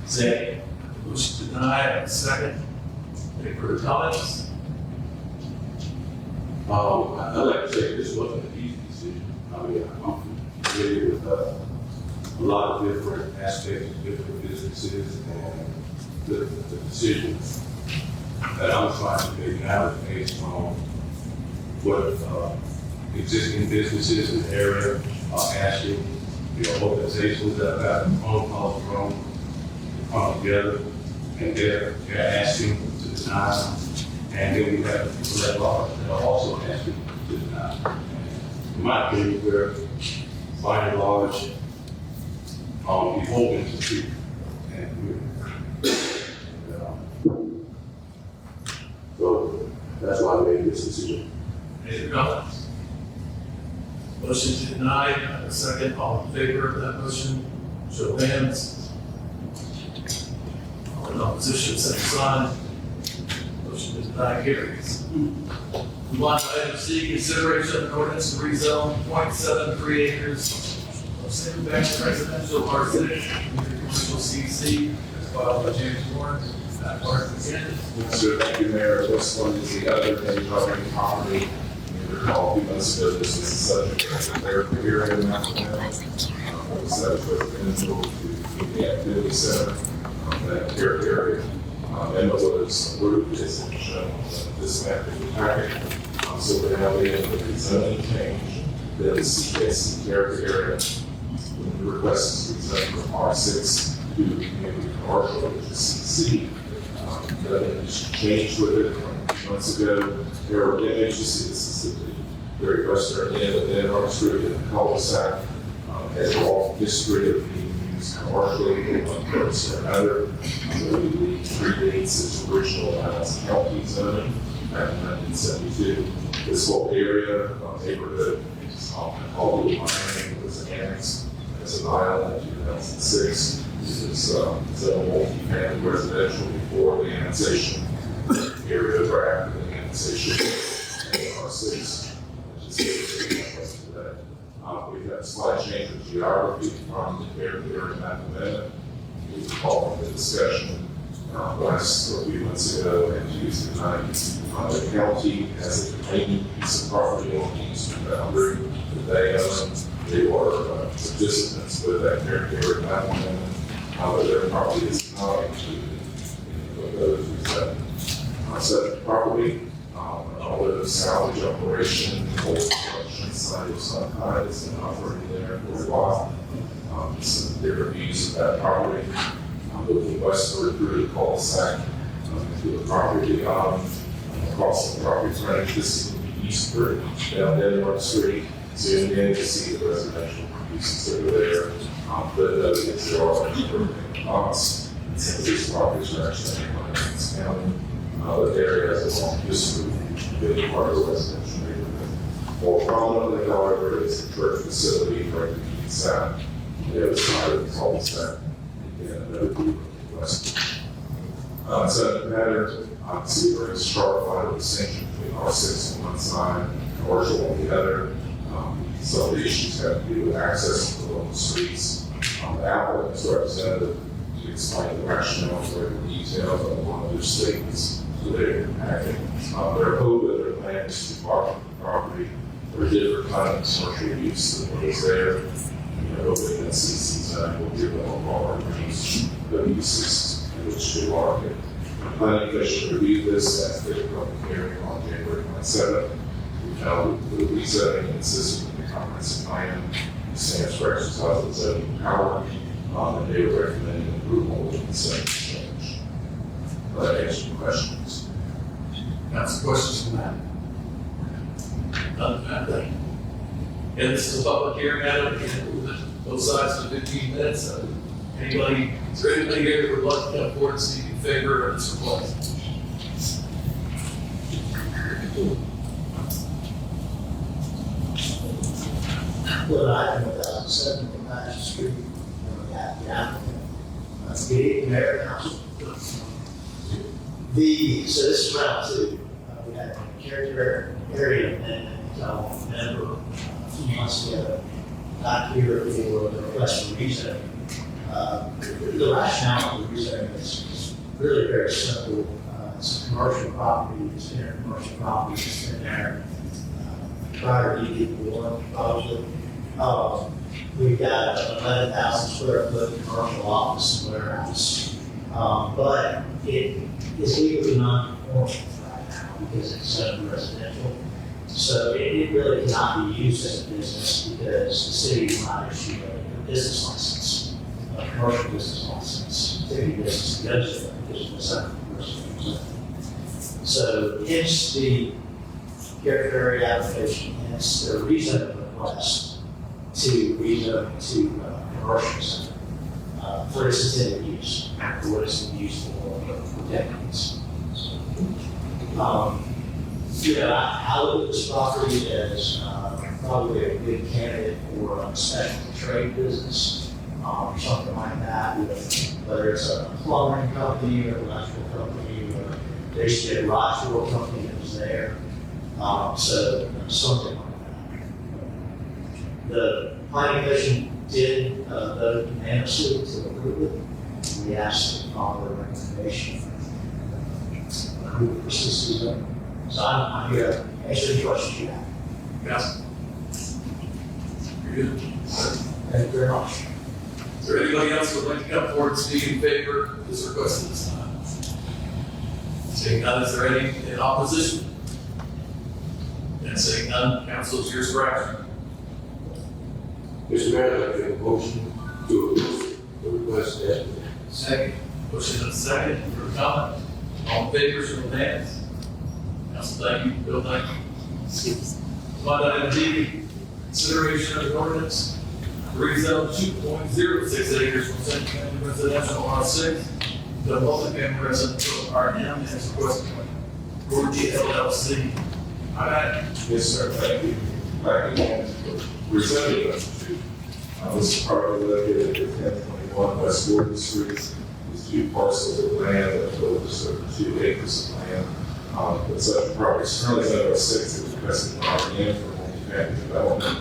Second. Motion denied, second. Any further comments? I'd like to say this wasn't an easy decision. I mean, I'm familiar with a lot of different aspects of different businesses, and the decisions that I'm trying to make now is based on what existing businesses in the area are asking. Organizations that have gotten phone calls from to come together, and they're asking to deny. And then we have people that are also asking to deny. In my opinion, we're by and large beholden to people. So that's why I made this decision. Any comments? Motion denied, second. All in favor of that motion, show of hands. All in opposition, same sign. Motion denied carries. Move on to item C, consideration of an ordinance to rezone 0.73 acres of single-family residential R6 into commercial CC, as filed by James Warren. That part is in. So thank you, Mayor. This one is the other neighboring property. You recall a few months ago, this was the subject of their hearing in Alabama. So residential to the activity center, that care area. And it was approved as shown on this map in the packet. So we're now in the zoning change, that the CKC care area. When the request is rezoned from R6 to community commercial, which is CC. That just changed with it from a few months ago. There were images, this is the very western end of the Denmark Street in the cul-de-sac. Has a long history of being used commercially in one purpose or another. It predates its original county zoning back in 1972. This whole area, neighborhood, is often called Miami, was annexed as an island in 2006. This is a multi-family residential before the annexation. Area or after the annexation R6. We've got a slight change of geography from the area in Alabama. We recall from the discussion last few months ago and Tuesday night. The county has a remaining piece of property on the eastern boundary that they own. They were participants with that area in Alabama. But their property is not included in those rezoned. Subject property, although the salvage operation or construction site of some kind has been operating there for a while. Some different views of that property. Looking westward through the cul-de-sac to the property across the property frontage. This is eastward down Denmark Street. Zoom in to see the residential uses over there. But there are different lots. Some of these properties are actually in Hines County. But the area has a long history of being part of the residential neighborhood. More prominently, however, is the church facility right to the south. The other side of the cul-de-sac. West. So the matter, obviously, there is a sharp line of distinction between R6 on one side and commercial on the other. Some of the issues have to do with access to the local streets. The applicant's representative to explain the rationale for the details of one of their statements to their packet. Their hope that their plan is to market the property for a different kind of commercial use than what is there. Hoping that CC's will give them a broader range of uses in which to market. The planning commission reviewed this at the public hearing on January 27th. We found that the rezoning consistent with the comprehensive plan, stands for exercise of zoning power, and they were recommending approval with the consent change. That answers your questions. Council, questions from that? None. And this is a public hearing, Adam, and both sides for 15 minutes. Anybody, is there anybody here that would like to come forward and speak in favor of this request? Well, I think 2007 from Madison Street, we have the applicant, good evening, Mayor and Council. So this is round two. We had a character area amendment, member a few months ago, not here for the request for rezoning. The rationale for rezoning is really very simple. It's a commercial property, it's been a commercial property, it's been there prior to ED1, probably. We've got 11,000 square foot commercial office and warehouse, but it is legally non-conforming right now because it's zoned residential. So it really cannot be used as a business because the city will not issue a business license, a commercial business license, to any business that goes there because it's not commercial. So hence the character area application, hence the rezoning request to rezone to commercial center for its intended use, for what it's been used for decades. I look at this property as probably a good candidate for a special trade business, or something like that, whether it's a plumbing company or electrical company, or there used to be a garage door company that was there. So something like that. The planning commission did vote unanimously to approve it. We asked to follow the recommendation approve for CC. So I'm here to answer any questions you have. Yes. You're good. Thank you very much. Is there anybody else who would like to come forward and speak in favor of this request at this time? Seeing none, is there any in opposition? And seeing none, council is yours for action. Mr. Mayor, I'd like to make a motion to approve the request as presented. Second. Motion and second for comment. All in favor, show of hands. Council, thank you. Bill, thank you. Fund item D, consideration of the ordinance, rezone 2.06 acres from single family residential R6 to multifamily residential RM as requested by Gordy LLC. All right. Yes, sir. Thank you. We're sending them to this is property located at 1021 West Gordon Street. These two parcels of land that total just over 2 acres of land. But such property is currently zoned R6 is requested REM for multifamily development.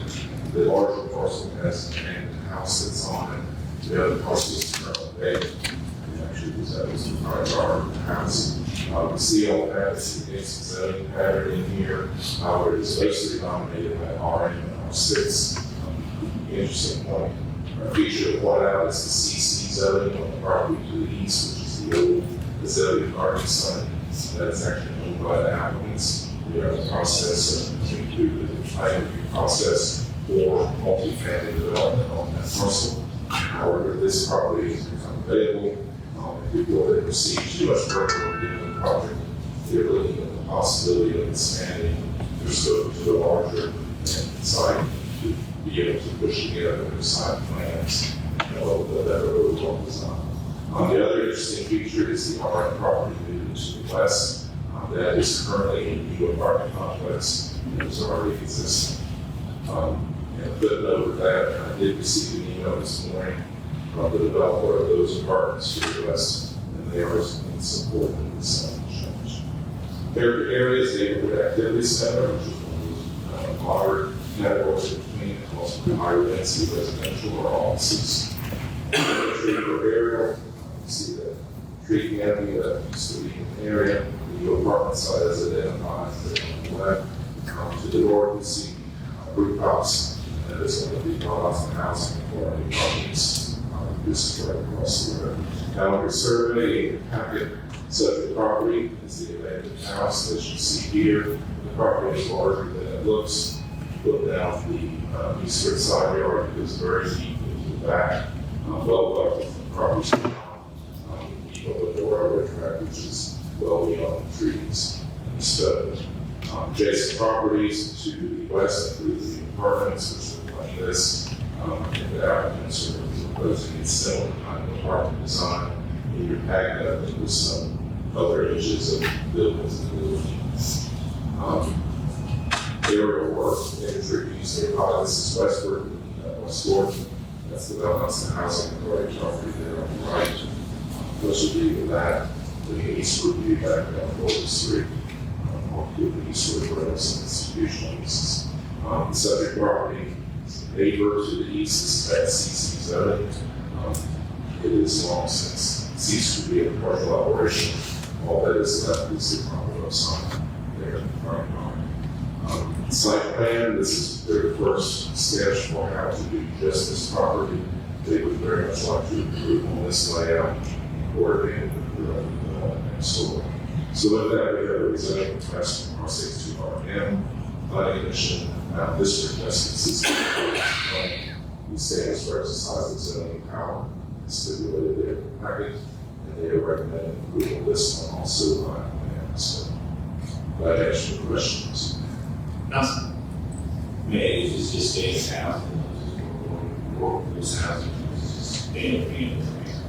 The larger parcel has an abandoned house that's on it. The other parcel is currently vacant. Actually, that was the prior house. We see all that, it's a zoning pattern in here, where it's basically dominated by RM and R6. Interesting point. Our feature to point out is the CC zoning on the property to the east, which is the old zoning garden site. That's actually owned by the applicants. We are in the process of continuing the planning review process for multifamily development on that parcel. However, this property has become available. If we go ahead and receive too much work on the project, they're looking at the possibility of expanding their scope to a larger site to be able to push together their site plans and that are really well designed. The other interesting feature is the RM property moving to the west. That is currently a new apartment complex and is already existing. And a footnote with that, I did receive an email this morning from the developer of those apartments to the west, and they are in support of this change. There are areas, neighborhood activity center, which is one of those moderate categories between ultimately higher density residential or offices. Area, you see the tree canopy that used to be in the area. The new apartment site is identified on the left. To the north, you see rooftops, and that is going to be brought off the housing for any properties. This is right across the road. Now, under survey, the packet subject property is the abandoned house that you see here. The property is larger than it looks. Look down the eastern side yard, it goes very deep into the back, well above the property. You know, the railroad track, which is well beyond the trees and the stone. Adjacent properties to the west include the apartments, which look like this. And the applicants are proposing a similar kind of apartment design. In your packet, I think, with some other images of buildings in the building. Aerial work imagery used nearby. This is westward, West Gordon. That's the Valdosta housing authority property there on the right. Those would be with that. The eastward view back down Golden Street. The eastward rails and institutional uses. The subject property neighbor to the east is at CC zoning. It is long since ceased to be a commercial operation. All that is left is the property sign there in the front yard. Site plan, this is their first sketch for how to do just this property. They would very much like to improve on this layout, coordinate with the next door. So with that, we have a rezoning request from R62RM, planning commission, district justices. We say as far as the size of zoning power, stipulated there in the packet, and they are recommending approval of this one also by plan. So that answers your questions. Nelson. Maybe it's just staying housing, or this housing, staying.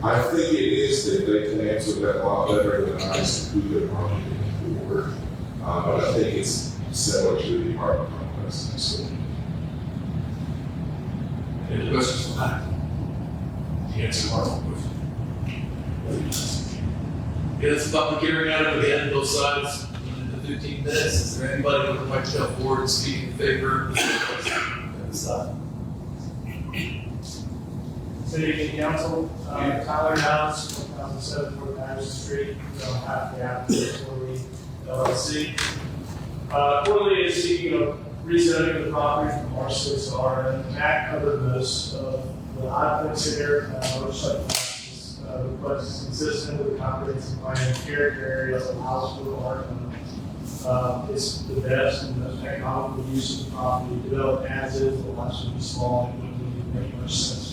I think it is that they can answer that a lot better than I as to who they're probably looking for. But I think it's similar to the apartment complex next door. Any questions on that? The answer part of the question. Okay, that's a public hearing item again, both sides, in the 15 minutes. Is there anybody who would like to come forward and speak in favor of this side? City Evening Council, Tyler House, 1007 North Madison Street, on behalf of the applicant, Corley LLC. Corley is seeking rezoning the property from R6 to RM. Matt covered most of the high points here, which this request is consistent with the comprehensive plan character areas of house for art. It's the best and most economical use of the property. Developed as is, the lots would be small and wouldn't make much sense.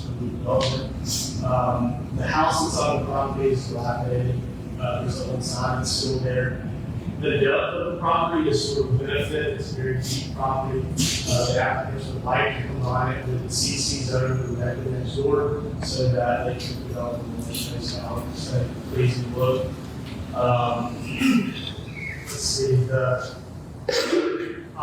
The house that's on the property is dilapidated. There's an old sign that's still there. The depth of the property is sort of a benefit. It's a very deep property. The applicants would like to combine it with the CC zone directly next door so that they can develop a more space out instead of pleasing look. Let's see, the I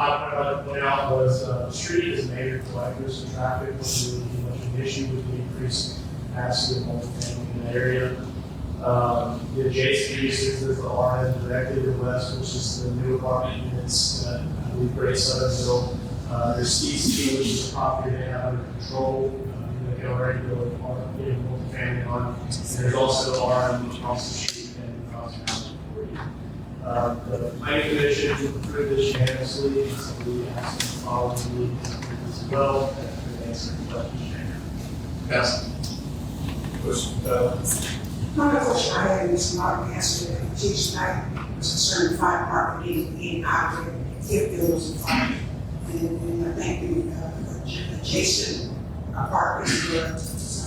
point out was the street is a major collector, so traffic was really much an issue with the increased capacity of multifamily in the area. The adjacent uses is the RN directly to the west, which is the new apartment units that I believe Great Southernville. There's CC, which is a property they have under control. They can already build multifamily on. And there's also RN across the street and across the house. The planning commission approved this unanimously, so we ask them to follow the lead as well, and answer the question. Yes. Question. One of the questions I had this morning yesterday, Tuesday night, was concerning fire department being operated if there was a fire. And I think the adjacent apartments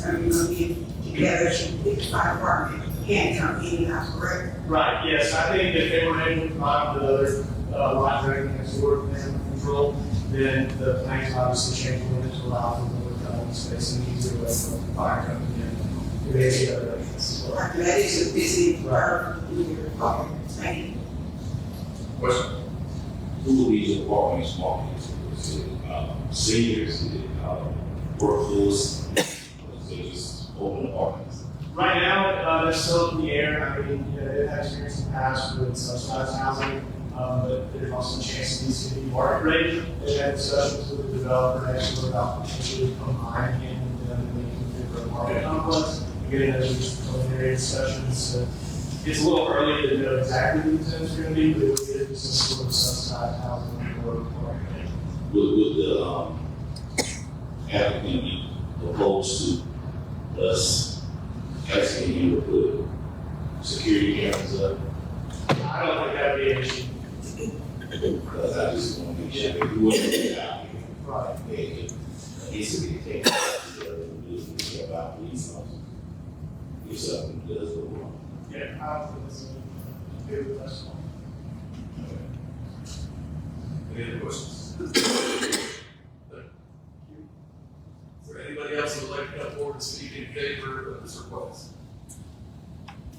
were going to be together, so the fire department can come in and out, correct? Right, yes, I think if they were able to combine with other lot dragging next door for them control, then the plans obviously change a little bit to allow for more travel space and easier way for the fire company and maybe other areas as well. That is a busy part of your public planning. Question. Who will these apartments market to? Is it seniors? Is it workforce? Or is it just open apartments? Right now, they're still up in the air. I mean, they've had experience in the past with subsidized housing. but there's also a chance that these could be market rate. They had discussions with the developer next door about potentially combining him and them making it for a market complex. Again, those are just preliminary discussions. So it's a little early to know exactly what the intents are going to be, but it would be some sort of subsidized housing or market rate. Would the applicant be opposed to us asking him to put security cameras up? I don't think that would be an issue. Because I just want to make sure that we wouldn't be out here. Right. It needs to be taken about police officers. If something does go wrong. Yeah, I don't think it's a good question. Any other questions? Is there anybody else who would like to come forward and speak in favor of this request?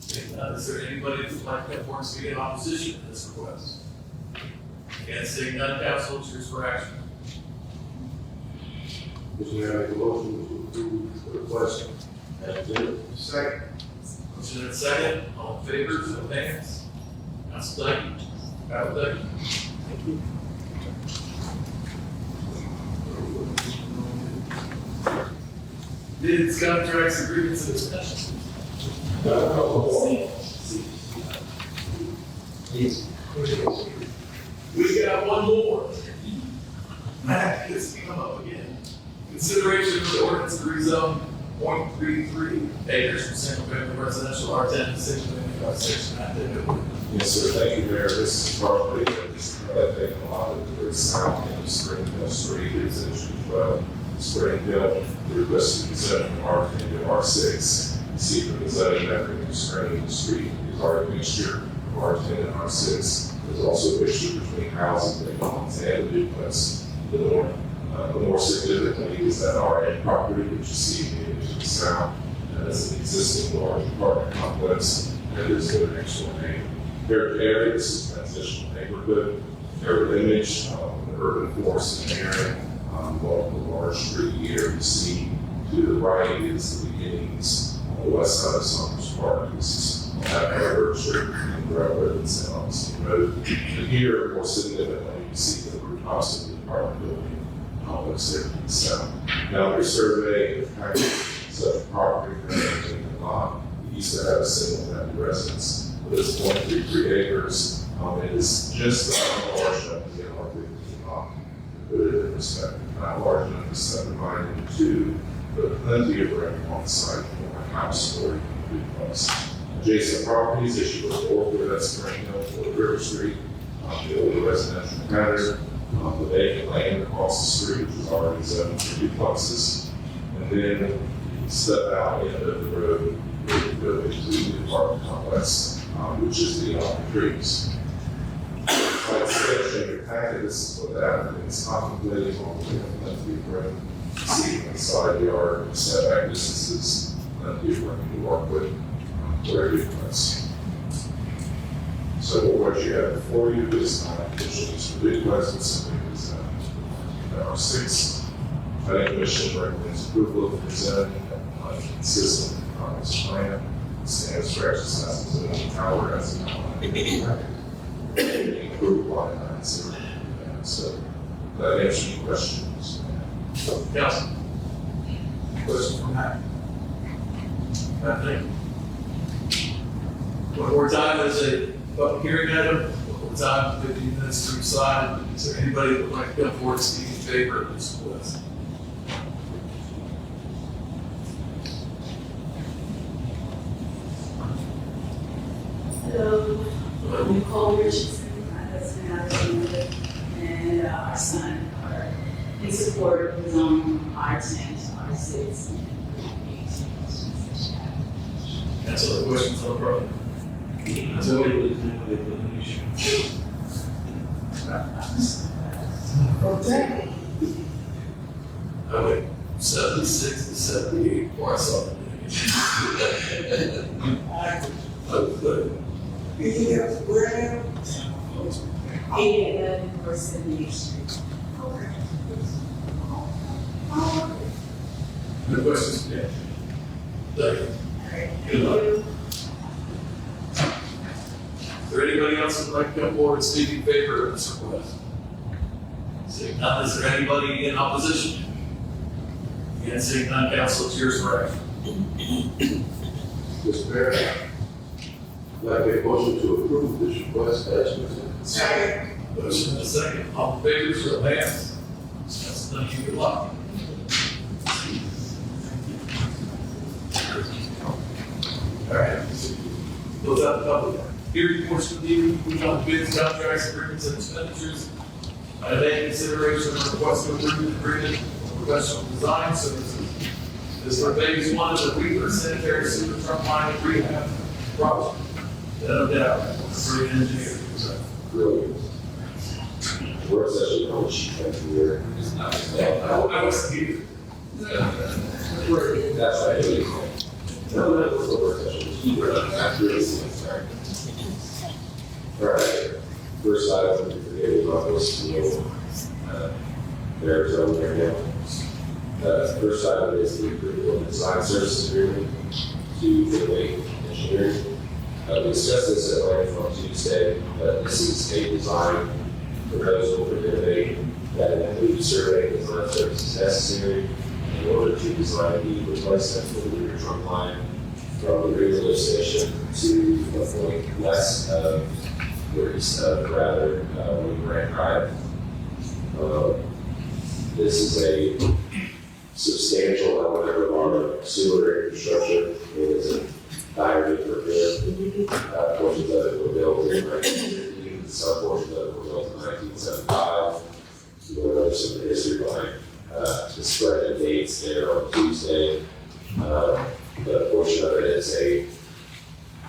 If not, is there anybody who would like to come forward and speak in opposition to this request? Again, seeing none, council, choose for action. Mr. Mayor, I make a motion to approve the request. Second. Motion and second, all in favor, show of hands. Council, thank you. Kyle, thank you. Bids, contracts, agreements, and discussions. We got one more. It's come up again. Consideration of the ordinance to rezone 0.33 acres from single family residential R10 to single family R6. Yes, sir. Thank you, Mayor. This is property that is taking a lot of the south end of Springfield Street. It's in Springfield. The requested consent from R10 to R6. See from the zoning map from Springfield Street is our mixture of R10 and R6. There's also a mixture between houses and homes and the duplex. The more significantly is that RN property, which you see in the south. That's an existing large apartment complex. And there's an next door neighbor. Here area, this is a transitional neighborhood. Mirror image, the urban forest in the area. Along the large street here, you see to the right is the beginnings on the west side of Summers Park. This is Herb Street and Railroad and St. Augustine Road. And here, more significantly, you see the rooftops of the apartment building complex there to the south. Now, their survey of kind of such property for a lot. We used to have a single family residence. But it's 0.33 acres. It is just not large enough to get our 15 lot. To put it in perspective, not large enough to subdivide into two, but plenty of room on site for a house or a duplex. Adjacent properties issue a report where that's Springfield for River Street, the older residential pattern, the vacant land across the street, which is already zoned for duplexes. And then step out into the road, go into the apartment complex, which is the trees. Like sketch in your packet, this is what the applicant is contemplating on the plenty of room. See in the side yard, setback distances, plenty of room to work with for a duplex. So what you have before you is not conditions for duplex, but simply is R6. Planning Commission recommends approval of the zoning consistent with the province plan. Stands for exercise of the power as an approved by 9-0. So that answers your questions. Council. Question from Matt. Thank you. One more time, there's a public hearing item. One more time, 15 minutes to each side. Is there anybody that would like to come forward and speak in favor of this request? Hello, I'm Nicole Richardson, my husband, and our son are in support of the zone R10 to R6. That's all the questions on the program. Okay. I went 76 to 78 before I saw the Where? 811 or 78th Street. No questions? Yeah. Thank you. Thank you. Is there anybody else who'd like to come forward and speak in favor of this request? Seeing none, is there anybody in opposition? Again, seeing none, council, it's yours for action. Mr. Mayor, I'd like to make a motion to approve this request as presented. Second. Motion and a second. All in favor, show of hands. That's none, you good luck. All right. Close out the public hearing portion of the meeting. Move on to bids, contracts, agreements, and expenditures. Item A, consideration of request to approve the agreement for professional design services. This is for phase one of the Weaver Sanitary Sewer Trunk Line Rehab Project. No doubt, great engineer. Brilliant. Work session, how much you have here. I wasn't here. That's right. No, that was the work session. That's really sorry. All right. First item, we got this deal. There's over there now. First item is the approval of design services agreement to Finlay Engineering. We discussed this at length on Tuesday, but this is a design proposal for Finlay that includes survey and design services necessary in order to design the replacement for the Weaver trunk line from the Weaver lift station to a point west of or east of rather Grant Drive. This is a substantial element of our sewer infrastructure. It is a dire need for repair. Portions of it were built in 1950, some portions of it were built in 1975. You will notice some of the history behind the spread of dates there on Tuesday. The portion of it is a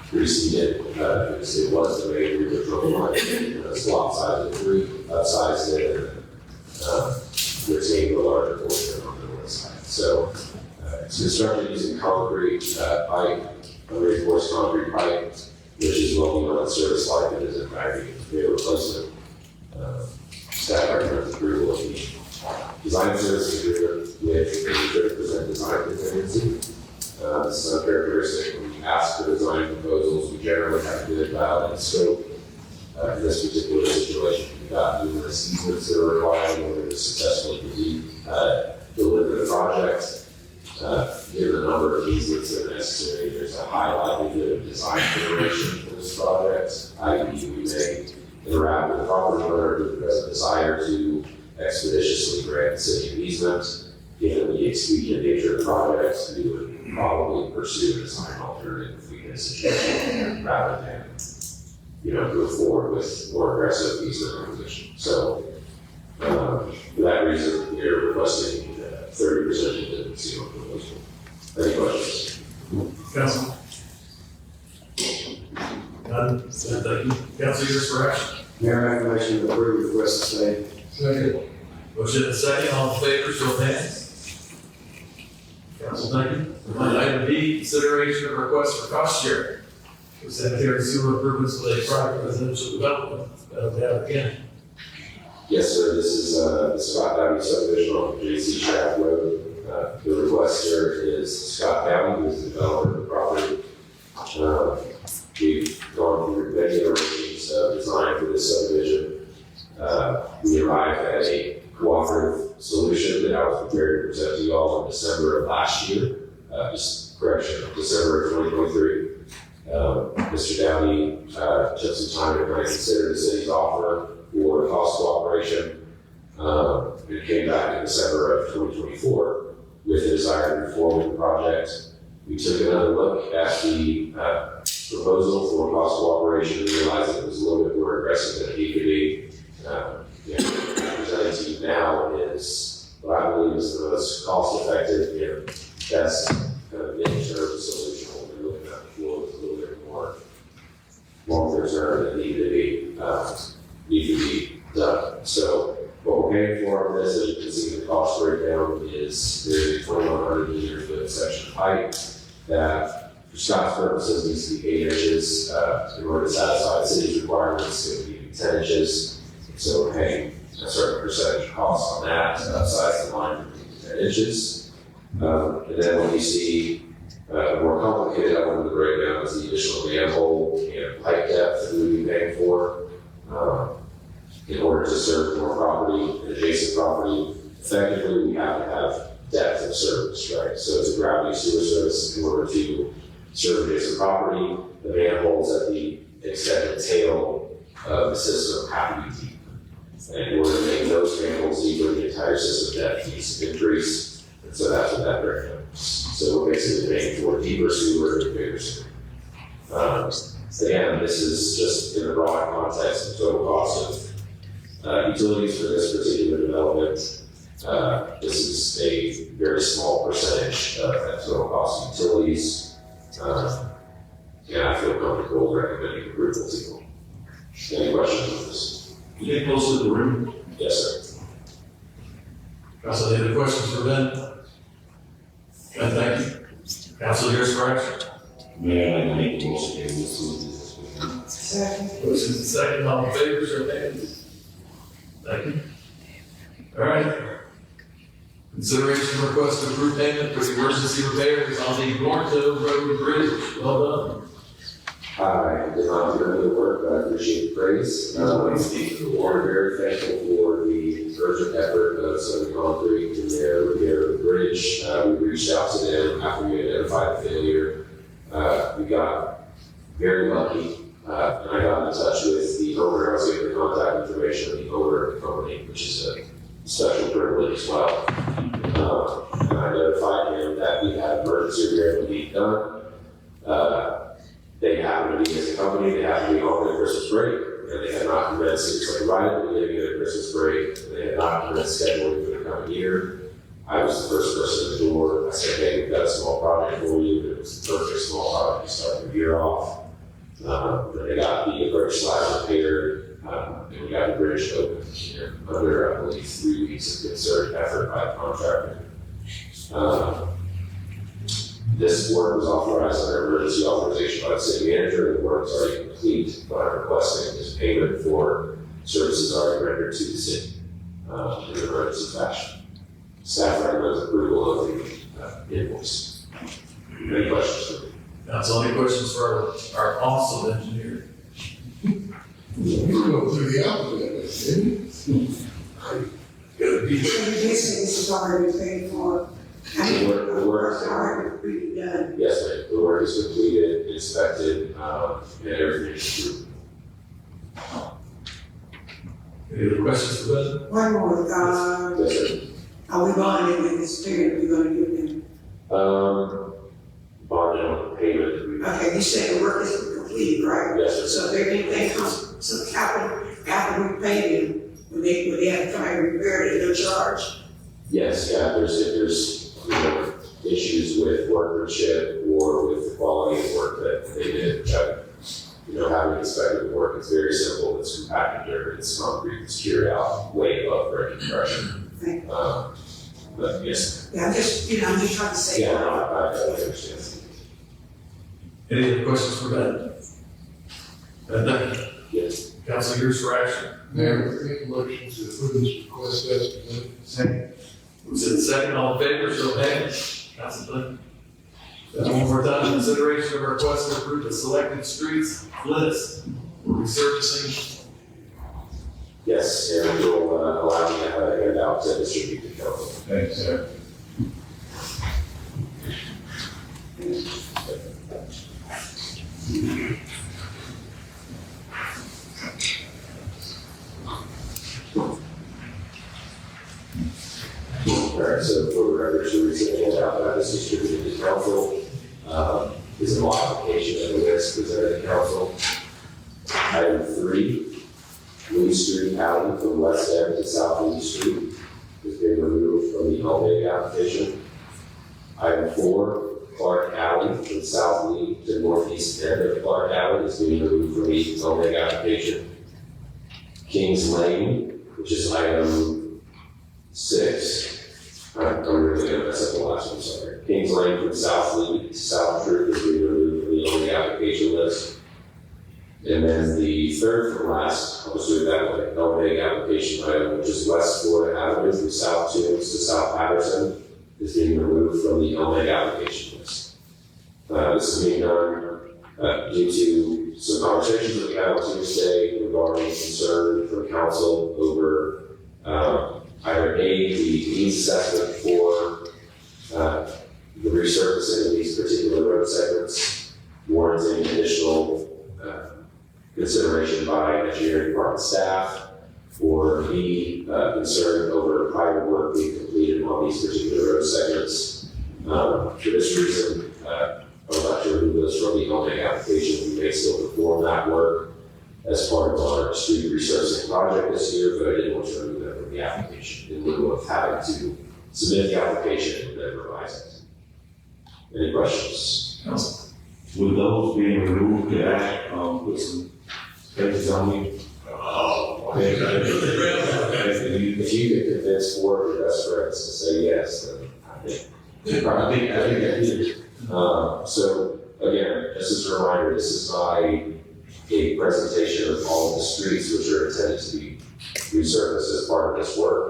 preceded, it was the main Weaver trunk line, swap size of 3, upsized it, and retained the larger portion on the north side. So it's constructed using concrete pipe, reinforced concrete pipe, which is well beyond service life. It is in fact a replacement. Staff recommends approval of the design service agreement with a 30% design contingency. This is uncharacteristic. When we ask for design proposals, we generally have to do it valid in scope. In this particular situation, we've got numerous easements that are required in order to successfully deliver the project. Given the number of easements that are necessary, there's a high likelihood of design generation for this project, i.e. we may interact with the property owner who has a desire to expeditiously grant the city an easement. Given the expedient nature of the project, we would probably pursue a design alternative if we get a situation rather than move forward with more aggressive easement acquisition. So, for that reason, we are requesting 30% contingency on proposal. Any questions? Council? None? Thank you. Council, yours for action. Mayor, I make a motion to approve the request today. Second. Motion and a second. All in favor, show of hands. Council, thank you. Item B, consideration of request for cost sharing for sanitary sewer improvements with a private residential development. Again. Yes, sir. This is the Scott Downey subdivision on JC Shaft Road. The requester is Scott Downey, who is the developer of the property. We've gone through many iterations of design for this subdivision. We arrived at a cooperative solution that I was prepared to present to you all in December of last year. December of 2023. Mr. Downey took some time to kind of consider the city's offer for cost cooperation. It came back in December of 2024 with a desire to move forward with the project. We took another look at the proposal for cost cooperation and realized it was a little bit more aggressive than it needed to be. What I'm presenting to you now is what I believe is the most cost-effective and best kind of mid-term solution. What we're looking at before was a little bit more longer term that need to be done. So what we're paying for on this, as you can see, the cost breakdown is there's a 2,100 linear foot section of pipe that, for Scott's purposes, needs to be 8 inches. In order to satisfy the city's requirements, it would be 10 inches. So we're paying a certain percentage cost on that to upsize the line from 10 inches. And then when you see More complicated element of the breakdown is the additional manhole and pipe depth that we would be paying for. In order to serve more property and adjacent property, effectively we have to have depth of service, right? So it's a gravity sewer service. In order to serve adjacent property, the manholes at the extended tail of the system have to be deep. And in order to make those manholes deeper, the entire system depth needs to increase. And so that's what that breakdown is. So we're basically paying for deeper sewer and bigger sewer. Again, this is just in the broad context of total cost of utilities for this particular development. This is a very small percentage of that total cost of utilities. And I feel comfortable recommending approval to you. Any questions on this? You get close to the room. Yes, sir. Council, any other questions for Ben? Ben, thank you. Council, yours for action. Mayor, I'd like to make a motion to approve this. Second. Motion is second, all in favor, show of hands. Thank you. All right. Consideration request to approve payment for the emergency repairs on the Norto Road Bridge. Well done. I did not do any of the work, but I appreciate the praise. We're very thankful for the urgent effort of Southern Concrete in their repair of the bridge. We reached out to them after we identified the failure. We got very lucky, and I got in touch with the owner. I was given the contact information of the owner of the company, which is a special privilege as well. And I notified him that we had emergency repair to be done. They happened to be as a company, they happened to be on their Christmas break, and they had not commenced, it's like right at the beginning of their Christmas break, and they had not commenced scheduling for the coming year. I was the first person at the door. I said, hey, we've got a small project for you. It was the perfect small project to start the year off. Then they got the bridge slab repaired, and we got the bridge open here under, I believe, 3 weeks of concerted effort by the contractor. This work was authorized under emergency authorization by the city manager, and the work is already complete, but I'm requesting this payment for services already rendered to the city in an emergency fashion. Staff recommends approval of the invoice. Any questions for me? Council, any questions for our awesome engineer? You go through the alphabet, didn't you? Good. So you just say this is already paid for? The work is already done. Yes, ma'am. The work is completed, inspected, and everything is approved. Any other questions for Ben? One more, Yes, sir. are we bonding with this payment we're gonna give them? Bonding on the payment. Okay, you said the work is completed, right? Yes, sir. So if there anything comes, some capital, after we pay them, would they have to come and repair it at no charge? Yes, yeah, if there's issues with workmanship or with the quality of work that they did, which having inspected the work, it's very simple. It's compacted dirt, it's concrete, it's cured out way above breaking pressure. But yes. Yeah, I'm just trying to say. Yeah, no, I understand. Any other questions for Ben? Ben, thank you. Yes. Council, yours for action. Mayor, make a motion to approve this request as presented. Second. Who's in second, all in favor, show of hands. Council, Flynn. One more time, consideration of a request to approve the selected streets list for resurfacing. Yes, and will allow me to have a handout to distribute to council. Thanks, sir. All right, so for the record, to receive a handout that is distributed to council, is a modification of the list presented to council. Item 3, Lee Street Alley from West End to South Lee Street is being removed from the Omega application. Item 4, Clark Alley from South Lee to northeast end of Clark Alley is being removed from the Omega application. Kings Lane, which is item 6. I'm really going to mess up the last one, sorry. Kings Lane from South Lee to South Truth is being removed from the Omega application list. And then the third from last, I'll just do it that way, Omega application item, which is West Florida Avenue from South Toombs to South Patterson, is being removed from the Omega application list. This is being done due to some conversations that we had on Tuesday regarding concern from council over either A, the needs assessment for the resurfacing of these particular road segments, warranting additional consideration by engineering department staff, or B, concern over private work being completed on these particular road segments. For this reason, I would like to remove those from the owning application. We may still perform that work as part of our street resurfacing project this year, but I didn't want to remove that from the application in lieu of having to submit the application and then revise it. Any questions? Council. With those being removed, could I, put some spaces on me? If you could convince four of your best friends to say yes, then I think I did. So again, just as a reminder, this is not a presentation of all of the streets which are intended to be resurfaced as part of this work.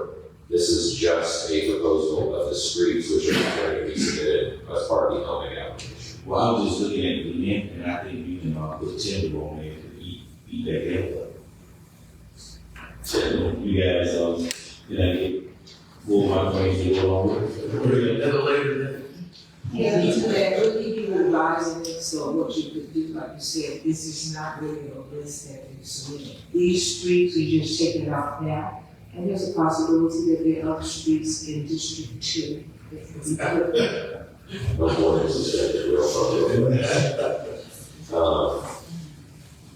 This is just a proposal of the streets which are going to be submitted as part of the owning application. Well, I was just looking at the length, and I think you can, put timber on there to eat that hell up. So you guys, get full my brains a little longer. And the later than. Yeah, into that, we'll give you advising, so what you could do, like you said, this is not really a list that you submitted. These streets, we just check it out now, and there's a possibility that there are other streets in District 2.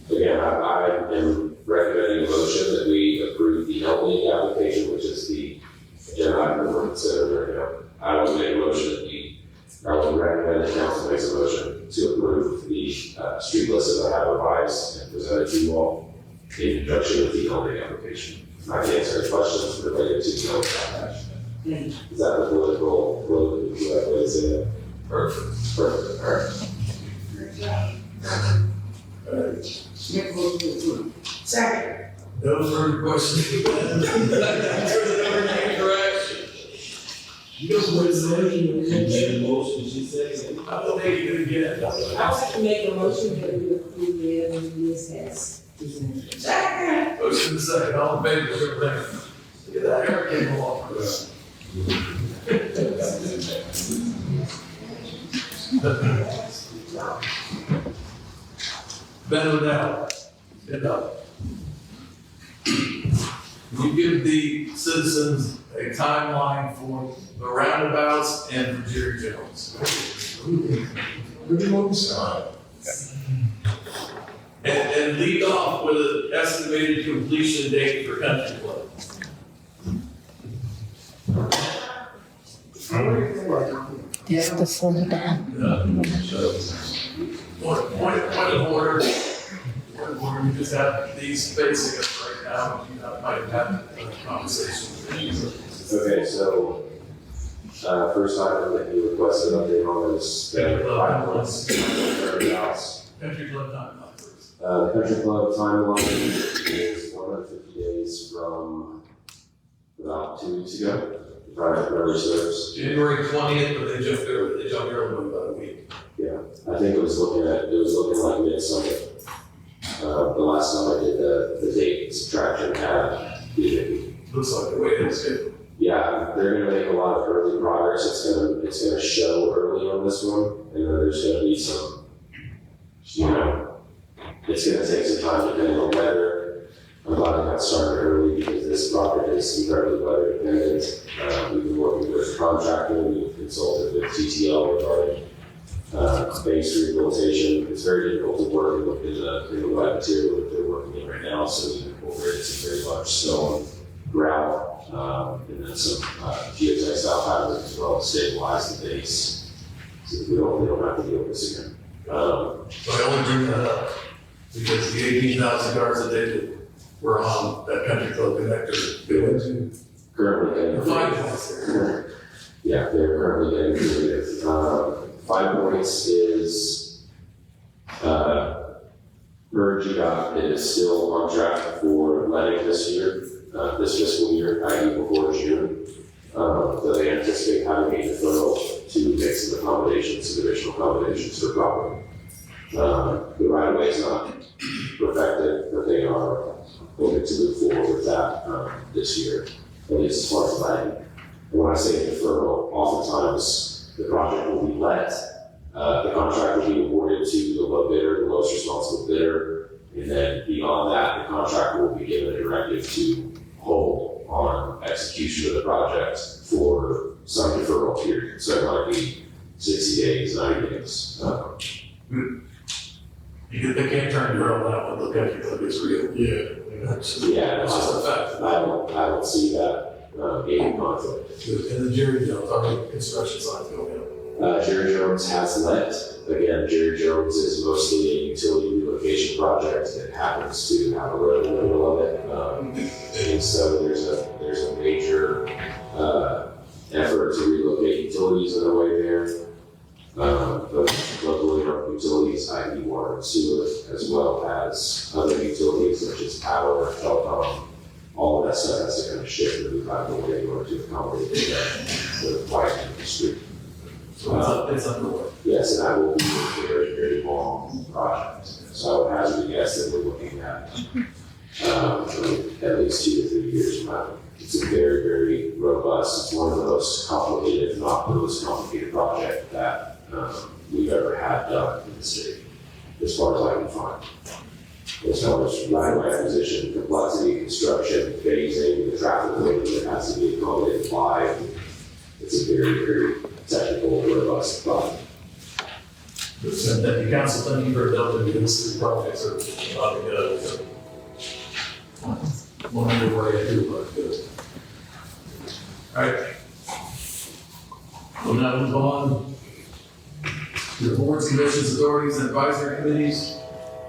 Again, I am recommending a motion that we approve the LD application, which is the agenda item we're considering right now. I will make a motion that I would recommend the council makes a motion to approve the street list that I have revised and presented to you all in conjunction with the LD application. I can answer any questions related to the LD application. Is that the political way to say that? Perfect. Perfect. All right. Second. No further questions. You know what is the motion, she says. I don't think you're gonna get it. I would like to make a motion that we approve the list as presented. Second. Motion second, all in favor, show of hands. Look at that hair came along. Ben O'Dell, stand up. You give the citizens a timeline for the roundabouts and for Jerry Jones. Where do you want to start? And lead off with an estimated completion date for Country Club. That's the slow down. Point of order. We just have these basic right now. You might have had a conversation. Okay, so first item that you requested update on is the Country Club timeline first. The Country Club timeline is 150 days from about 2 weeks ago, if I remember serves. January 20th, but they jumped early about a week. Yeah, I think it was looking like midsummer. The last time I did the date subtraction had looks like the way it is. Yeah, they're gonna make a lot of early progress. It's gonna show early on this one, and then there's gonna be some, it's gonna take some time depending on weather. I'm glad I got started early because this project is incredibly weather dependent. We've been working with a contractor, we've consulted with TTL regarding base rehabilitation. It's very difficult to work in the wet material that they're working in right now, so we've incorporated some very large stone, gravel, and then some geotextile fabric as well to stabilize the base, so that we don't have to deal with this again. So I only bring that up because the 18,000 yards that they did were on that Country Club connector. They went to Currently the 5 points there. Yeah, they're currently getting completed. 5 points is per GDOT, it is still on track for letting this year, this fiscal year, i.e. before June. So they anticipate having a deferral to make some accommodations, some additional accommodations for property. The right of way is not perfected, but they are hoping to move forward with that this year, at least as far as lighting. And when I say deferral, oftentimes the project will be let, the contract will be awarded to the low bidder, the lowest responsible bidder, and then beyond that, the contractor will be given a directive to hold on execution of the project for some deferral period. So it might be 60 days, 90 days. They can't turn it around now and look at it like it's real. Yeah. Yeah, It's just a fact. I don't see that being a conflict. And the Jerry Jones, our construction sign's going up. Jerry Jones has let. Again, Jerry Jones is mostly a utility relocation project that happens to have a road in the middle of it. And so there's a major effort to relocate utilities in the way there. But locally owned utilities, i.e. water and sewer, as well as other utilities such as power, telecom, all of that stuff has to kind of shift and move out of the way in order to accommodate the widening of the street. So it's underway. Yes, and that will be a very, very long project. So I would hazard a guess that we're looking at at least 2 to 3 years from now. It's a very, very robust, it's one of the most complicated, if not the most complicated project that we've ever had done in the city, as far as I can find. As far as right-of-way acquisition, complexity, construction, phasing, the traffic loading that has to be accommodated by, it's a very, very technical, robust project. Thank you, council. Thank you for adopting these 3 projects are about to go. So, one underway, I do, but good. All right. We'll now move on to the boards, commissions, authorities, and advisory committees.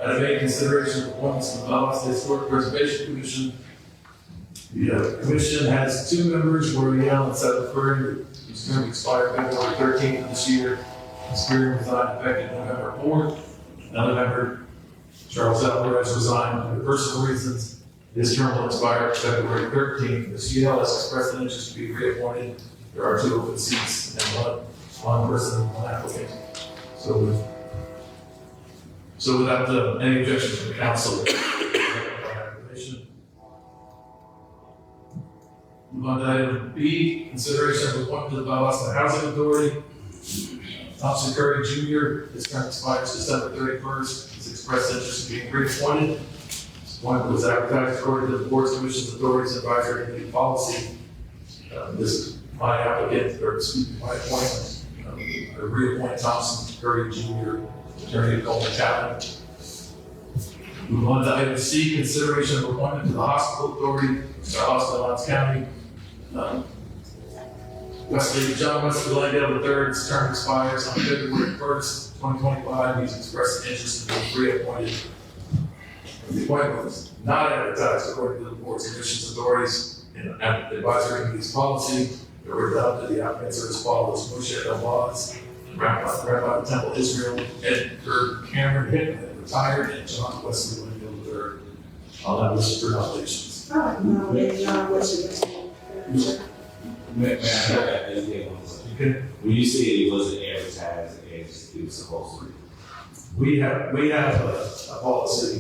Item A, consideration of appointments to the Valdosta Historic Preservation Commission. The commission has 2 members, Rory Allen and Seth Curry, whose term expired February 13th of this year. His career resigned effective November 4th. Another member, Charles Alvarez, resigned for personal reasons. His term will expire February 13th. The CL has expressed an interest to be reappointed. There are 2 open seats and one person, one applicant. So without any objections from the council, move on to item B, consideration of appointment to the Valdosta Housing Authority. Thompson Curry Jr., his term expires December 31st. He's expressed interest in being reappointed. This appointment was advertised according to the boards, commissions, authorities, and advisory committee policy. This is my applicant, or excuse me, my appointment. I reappoint Thompson Curry Jr., attorney at Coleman County. Move on to item C, consideration of appointment to the hospital authority, Valdosta, Lawrence County. John Wesley Langdale III's term expires on February 1st, 2025. He's expressed an interest in being reappointed. The appointment was not advertised according to the board's, commissions, authorities, and advisory committee's policy. They were adopted. The applicants are as follows: Moshe Elbaz, Rabbi Temple Israel, Edgar Cameron Hickman, retired, and John Wesley Langdale III. I'll have this for nominations. John Wesley. May I have anything on this? When you say it wasn't advertised as it was supposed to be? We have a policy,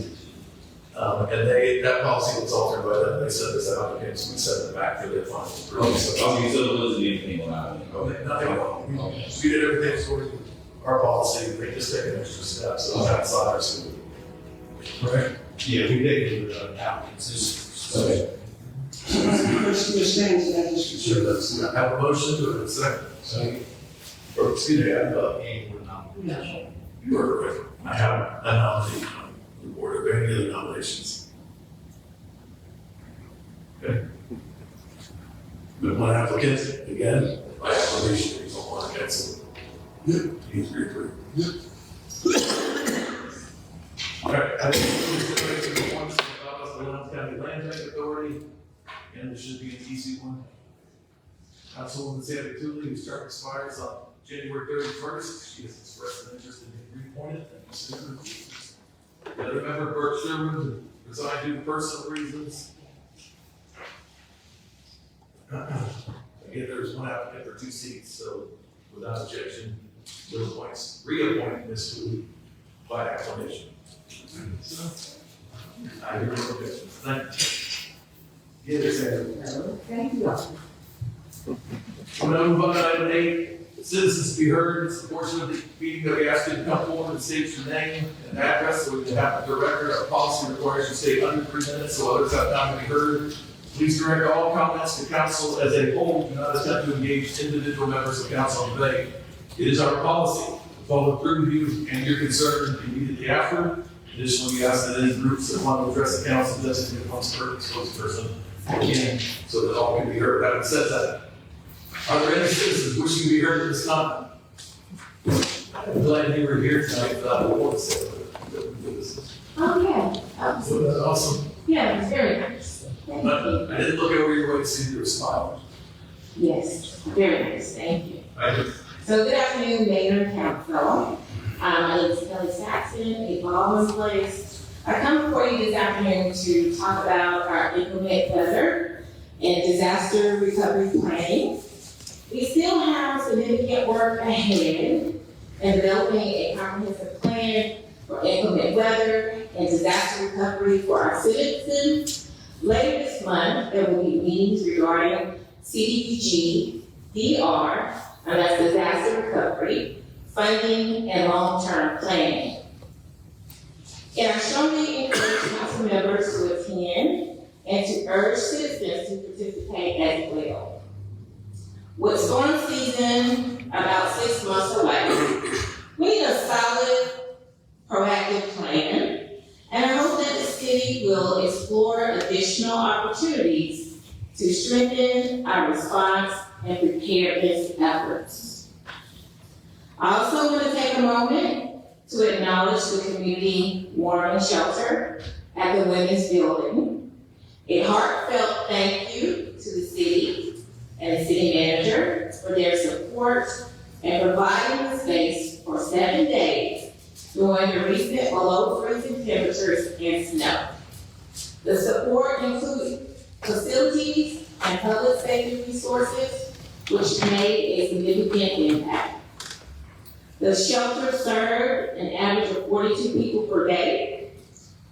and that policy was altered by them. They sent us out applicants, we sent them back for their final approval. Okay, so it wasn't anything about it? Okay, nothing wrong. We did everything according to our policy. They just take an extra step, so it's outside our school. Right? Yeah, we did do the applicants. Okay. Sure, let's have a motion to it, second. Or, excuse me, I have you are correct. I have a nominee on the board. Are there any other nominations? Okay. But one applicant, again, by acclamation, he's on one against it. Yep. He's agreed. Yep. All right, I think consideration of appointments to the Valdosta Lawrence County Land Bank Authority, and this should be an easy one. Councilwoman Sandra Tooley, whose term expires on January 31st. She has expressed an interest in being reappointed. The other member, Bert Sherman, resigned due to personal reasons. Again, there's one applicant for 2 seats, so Without objection, reappoint Ms. Wu by acclamation. So, I hear no objection. Thank you. Yes, sir. Thank you. I'm going to move on to item 8. Citizens to be heard. It's the portion of the meeting that we ask you to come forward and state your name and address so we can have the record. Our policy requires you to stay under 3 minutes so others have time to be heard. Please direct all comments to council as a whole. Do not attempt to engage individual members of council on debate. It is our policy to follow through with you and your concern immediately after. Additionally, we ask that any groups that want to address the council designate one spokesperson again so that all can be heard. Having said that, are there any citizens wishing to be heard at this time? I'm glad you were here tonight without a voice. Oh, yeah. So that's awesome. Yeah, it was very nice. Thank But you. I didn't look over your way to see you were smiling. Yes, very nice. Thank you. Thank you. So good afternoon, Mayor and Council. My name is Kelly Saxon, a Baldwin Place. I come before you this afternoon to talk about our inclement weather and disaster recovery planning. We still have significant work ahead in developing a comprehensive plan for inclement weather and disaster recovery for our citizens. Later this month, there will be meetings regarding CDBG, DR, and that's disaster recovery, funding, and long-term planning. And I strongly encourage council members to attend and to urge citizens to participate as well. With storm season about 6 months away, we need a solid, proactive plan, and I hope that the city will explore additional opportunities to strengthen our response and preparedness efforts. I also want to take a moment to acknowledge the community warming shelter at the Women's Building. A heartfelt thank you to the city and the city manager for their support and providing the space for 7 days during the recent below freezing temperatures and snow. The support included facilities and public safety resources, which made a significant impact. The shelter served an average of 42 people per day,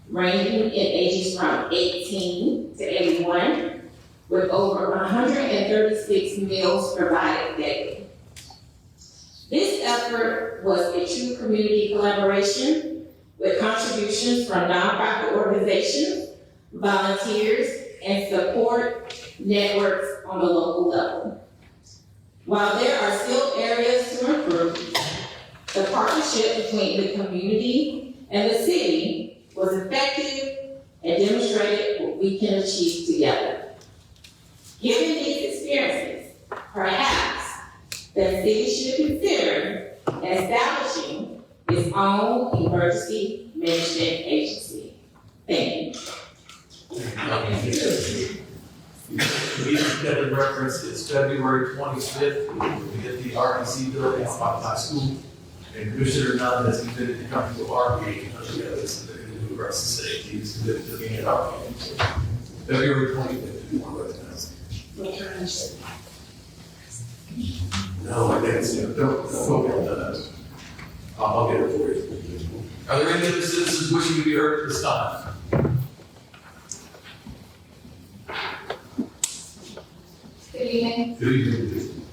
ranging in ages from 18 to 81, with over 136 meals provided daily. This effort was a true community collaboration with contributions from nonprofit organizations, volunteers, and support networks on the local level. While there are still areas to improve, the partnership between the community and the city was effective and demonstrated what we can achieve together. Given these experiences, perhaps the city should consider establishing its own emergency management agency. Thank you. The meeting that in reference is February 25th. We get the RBC building at my school. And Commissioner Nunn has committed to coming to our meeting. This is the new across the state. He's committed to being at our meeting. February 25th, if you want to recognize. No, I didn't. Don't go get that. I'll get it for you. Are there any other citizens wishing to be heard at this time? Good evening. Good evening.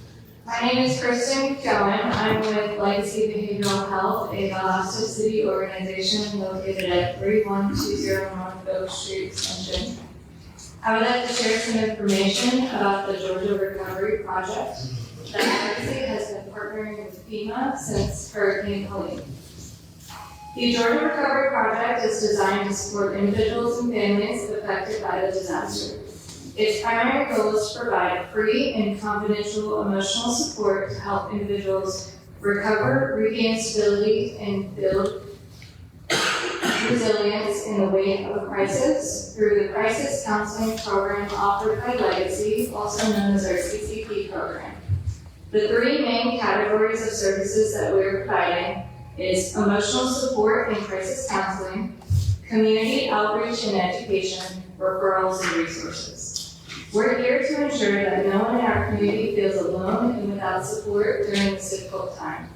My name is Kristen Cohen. I'm with Legacy Behavioral Health, a Valdosta city organization located at 3120 North Oak Street Extension. I would like to share some information about the Georgia Recovery Project. The Legacy has been partnering with FEMA since Hurricane Helene. The Georgia Recovery Project is designed to support individuals and families affected by the disaster. Its primary goal is to provide free and confidential emotional support to help individuals recover, regain stability, and build resilience in the wake of a crisis through the Crisis Counseling Program offered by Legacy, also known as our CCP program. The 3 main categories of services that we are providing is emotional support and crisis counseling, community outreach and education, referrals, and resources. We're here to ensure that no one in our community feels alone and without support during this difficult time.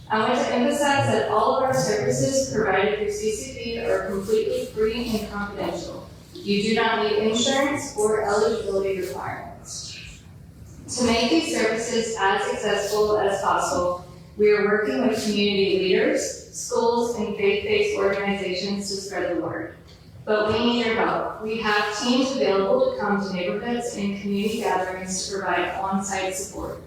I want to emphasize that all of our services provided through CCP are completely free and confidential. You do not need insurance or eligibility requirements. To make these services as accessible as possible, we are working with community leaders, schools, and faith-based organizations to spread the word. But we need your help. We have teams available to come to neighborhoods and community gatherings to provide on-site support.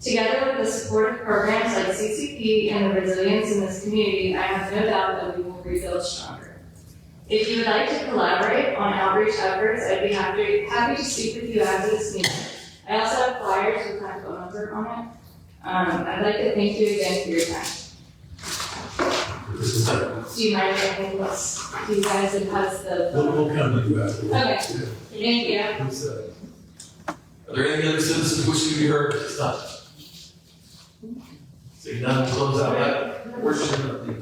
Together with the supportive programs like CCP and the resilience in this community, I have no doubt that we will rebuild stronger. If you would like to collaborate on outreach efforts, I'd be happy to speak with you after this meeting. I also have flyers with my phone number on it. I'd like to thank you again for your time. Do you mind if I think what's, do you guys have the? We'll come to you after. Okay, thank you. Are there any other citizens wishing to be heard at this time? Seeing none, we'll close out that portion of the.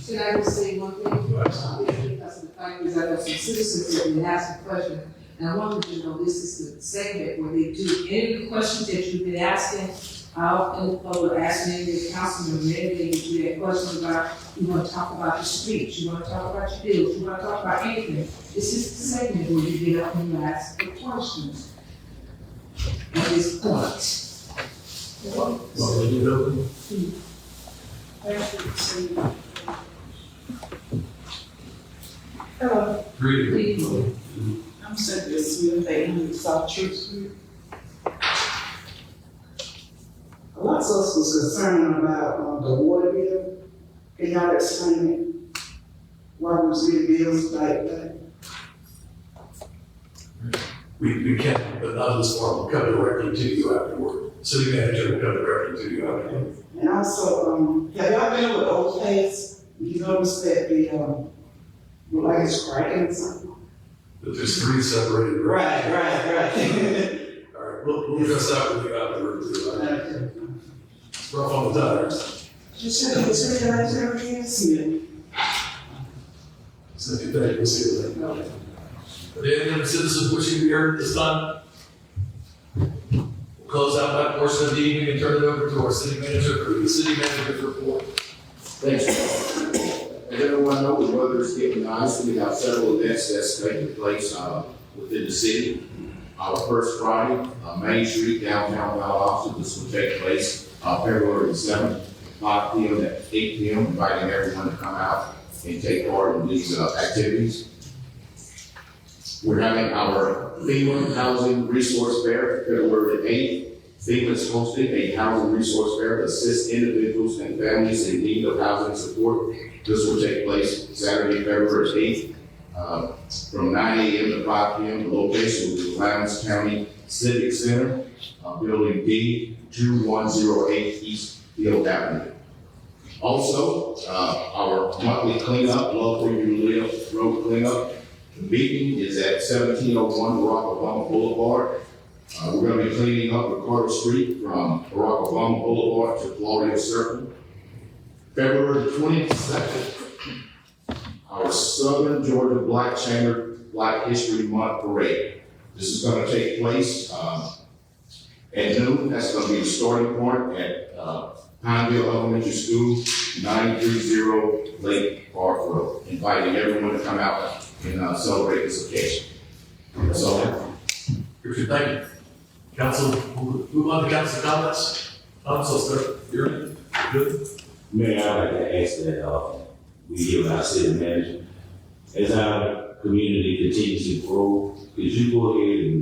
Should I just say one thing? Because the fact is, I have some citizens that have been asking questions, and I wanted to know, this is the segment where they do any of the questions that you've been asking, out in the public, asking the councilman, maybe if you had questions about, you want to talk about your streets, you want to talk about your bills, you want to talk about anything. This is the segment where you get up and you ask the questions. At this point. Hello. Greetings. I'm Cynthia Smith, 800 South Church Street. A lot of us was concerned about the water bill. Can y'all explain it? Why we see bills like that? We can, but not this form, will come directly to you afterward. City manager will come directly to you afterward. And also, have y'all been with overpass? You notice that the, look like it's cracking or something? But there's three separated. Right. All right, we'll address that with you afterward too. Okay. It's rough on the tires. Just check the city manager again, see So if you think, we'll see you later. Are there any other citizens wishing to be heard at this time? We'll close out that portion of the evening and turn it over to our city manager for the city manager's report. Thanks. As everyone knows, the weather is getting nice. We have several events that's taking place within the city. Our first Friday, Main Street, downtown Valdosta. This will take place February 7th, 5 p.m. to 8 p.m., inviting everyone to come out and take part in these activities. We're having our FEMA Housing Resource Fair, February 8th. FEMA is hosting a housing resource fair to assist individuals and families in need of housing support. This will take place Saturday, February 8th, from 9 a.m. to 5 p.m. The location will be Lowndes County Civic Center, Building D, 2108 East Field Avenue. Also, our monthly cleanup, Love Where You Live road cleanup. The meeting is at 1701 Barack Obama Boulevard. We're going to be cleaning up Ricardo Street from Barack Obama Boulevard to Florida Circle. February 22nd, our Southern Georgia Black Chamber Black History Month Parade. This is going to take place at noon. That's going to be the starting point at Pineville Elementary School, 930 Lake Park Road. Inviting everyone to come out and celebrate this occasion. That's all. Richard, thank you. Council, we'll move on to council comments. Council, start. You're good. Mayor, I'd like to ask that we give our city manager, as our community continues to grow, could you go ahead and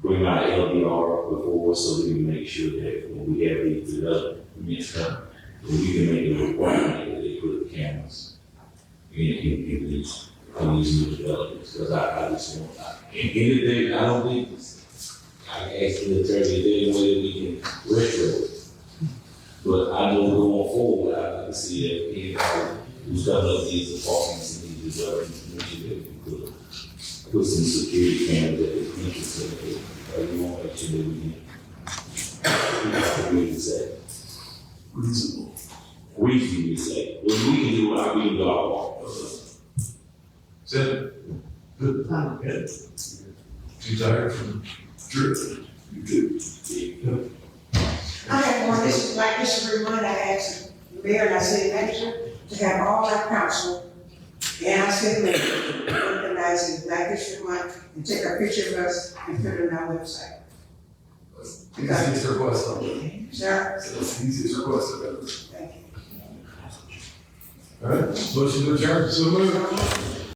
bring our LDR before us so we can make sure that when we have these developments come, that we can make a requirement that they put the cameras in these new developments? Because I just want, anything, I don't think, I asked the attorney if there any way that we can retro it. But I know going forward, I like to see that anybody who's coming up these apartments and these developments, make sure that we put some security cameras at the entrance of it. We want to make sure that we can be safe. Reasonable. Reasonably safe. Well, we can do what we can do our part. Good. You tired from Drew? You do. I have one, this is like History Month, I asked the mayor and I city manager to have all our council and our city manager recognizing Black History Month and take a picture of us and put it on our website. Easiest request on the. Sir? It's the easiest request I've ever. Thank you. All right, motion to adjourn, so moved.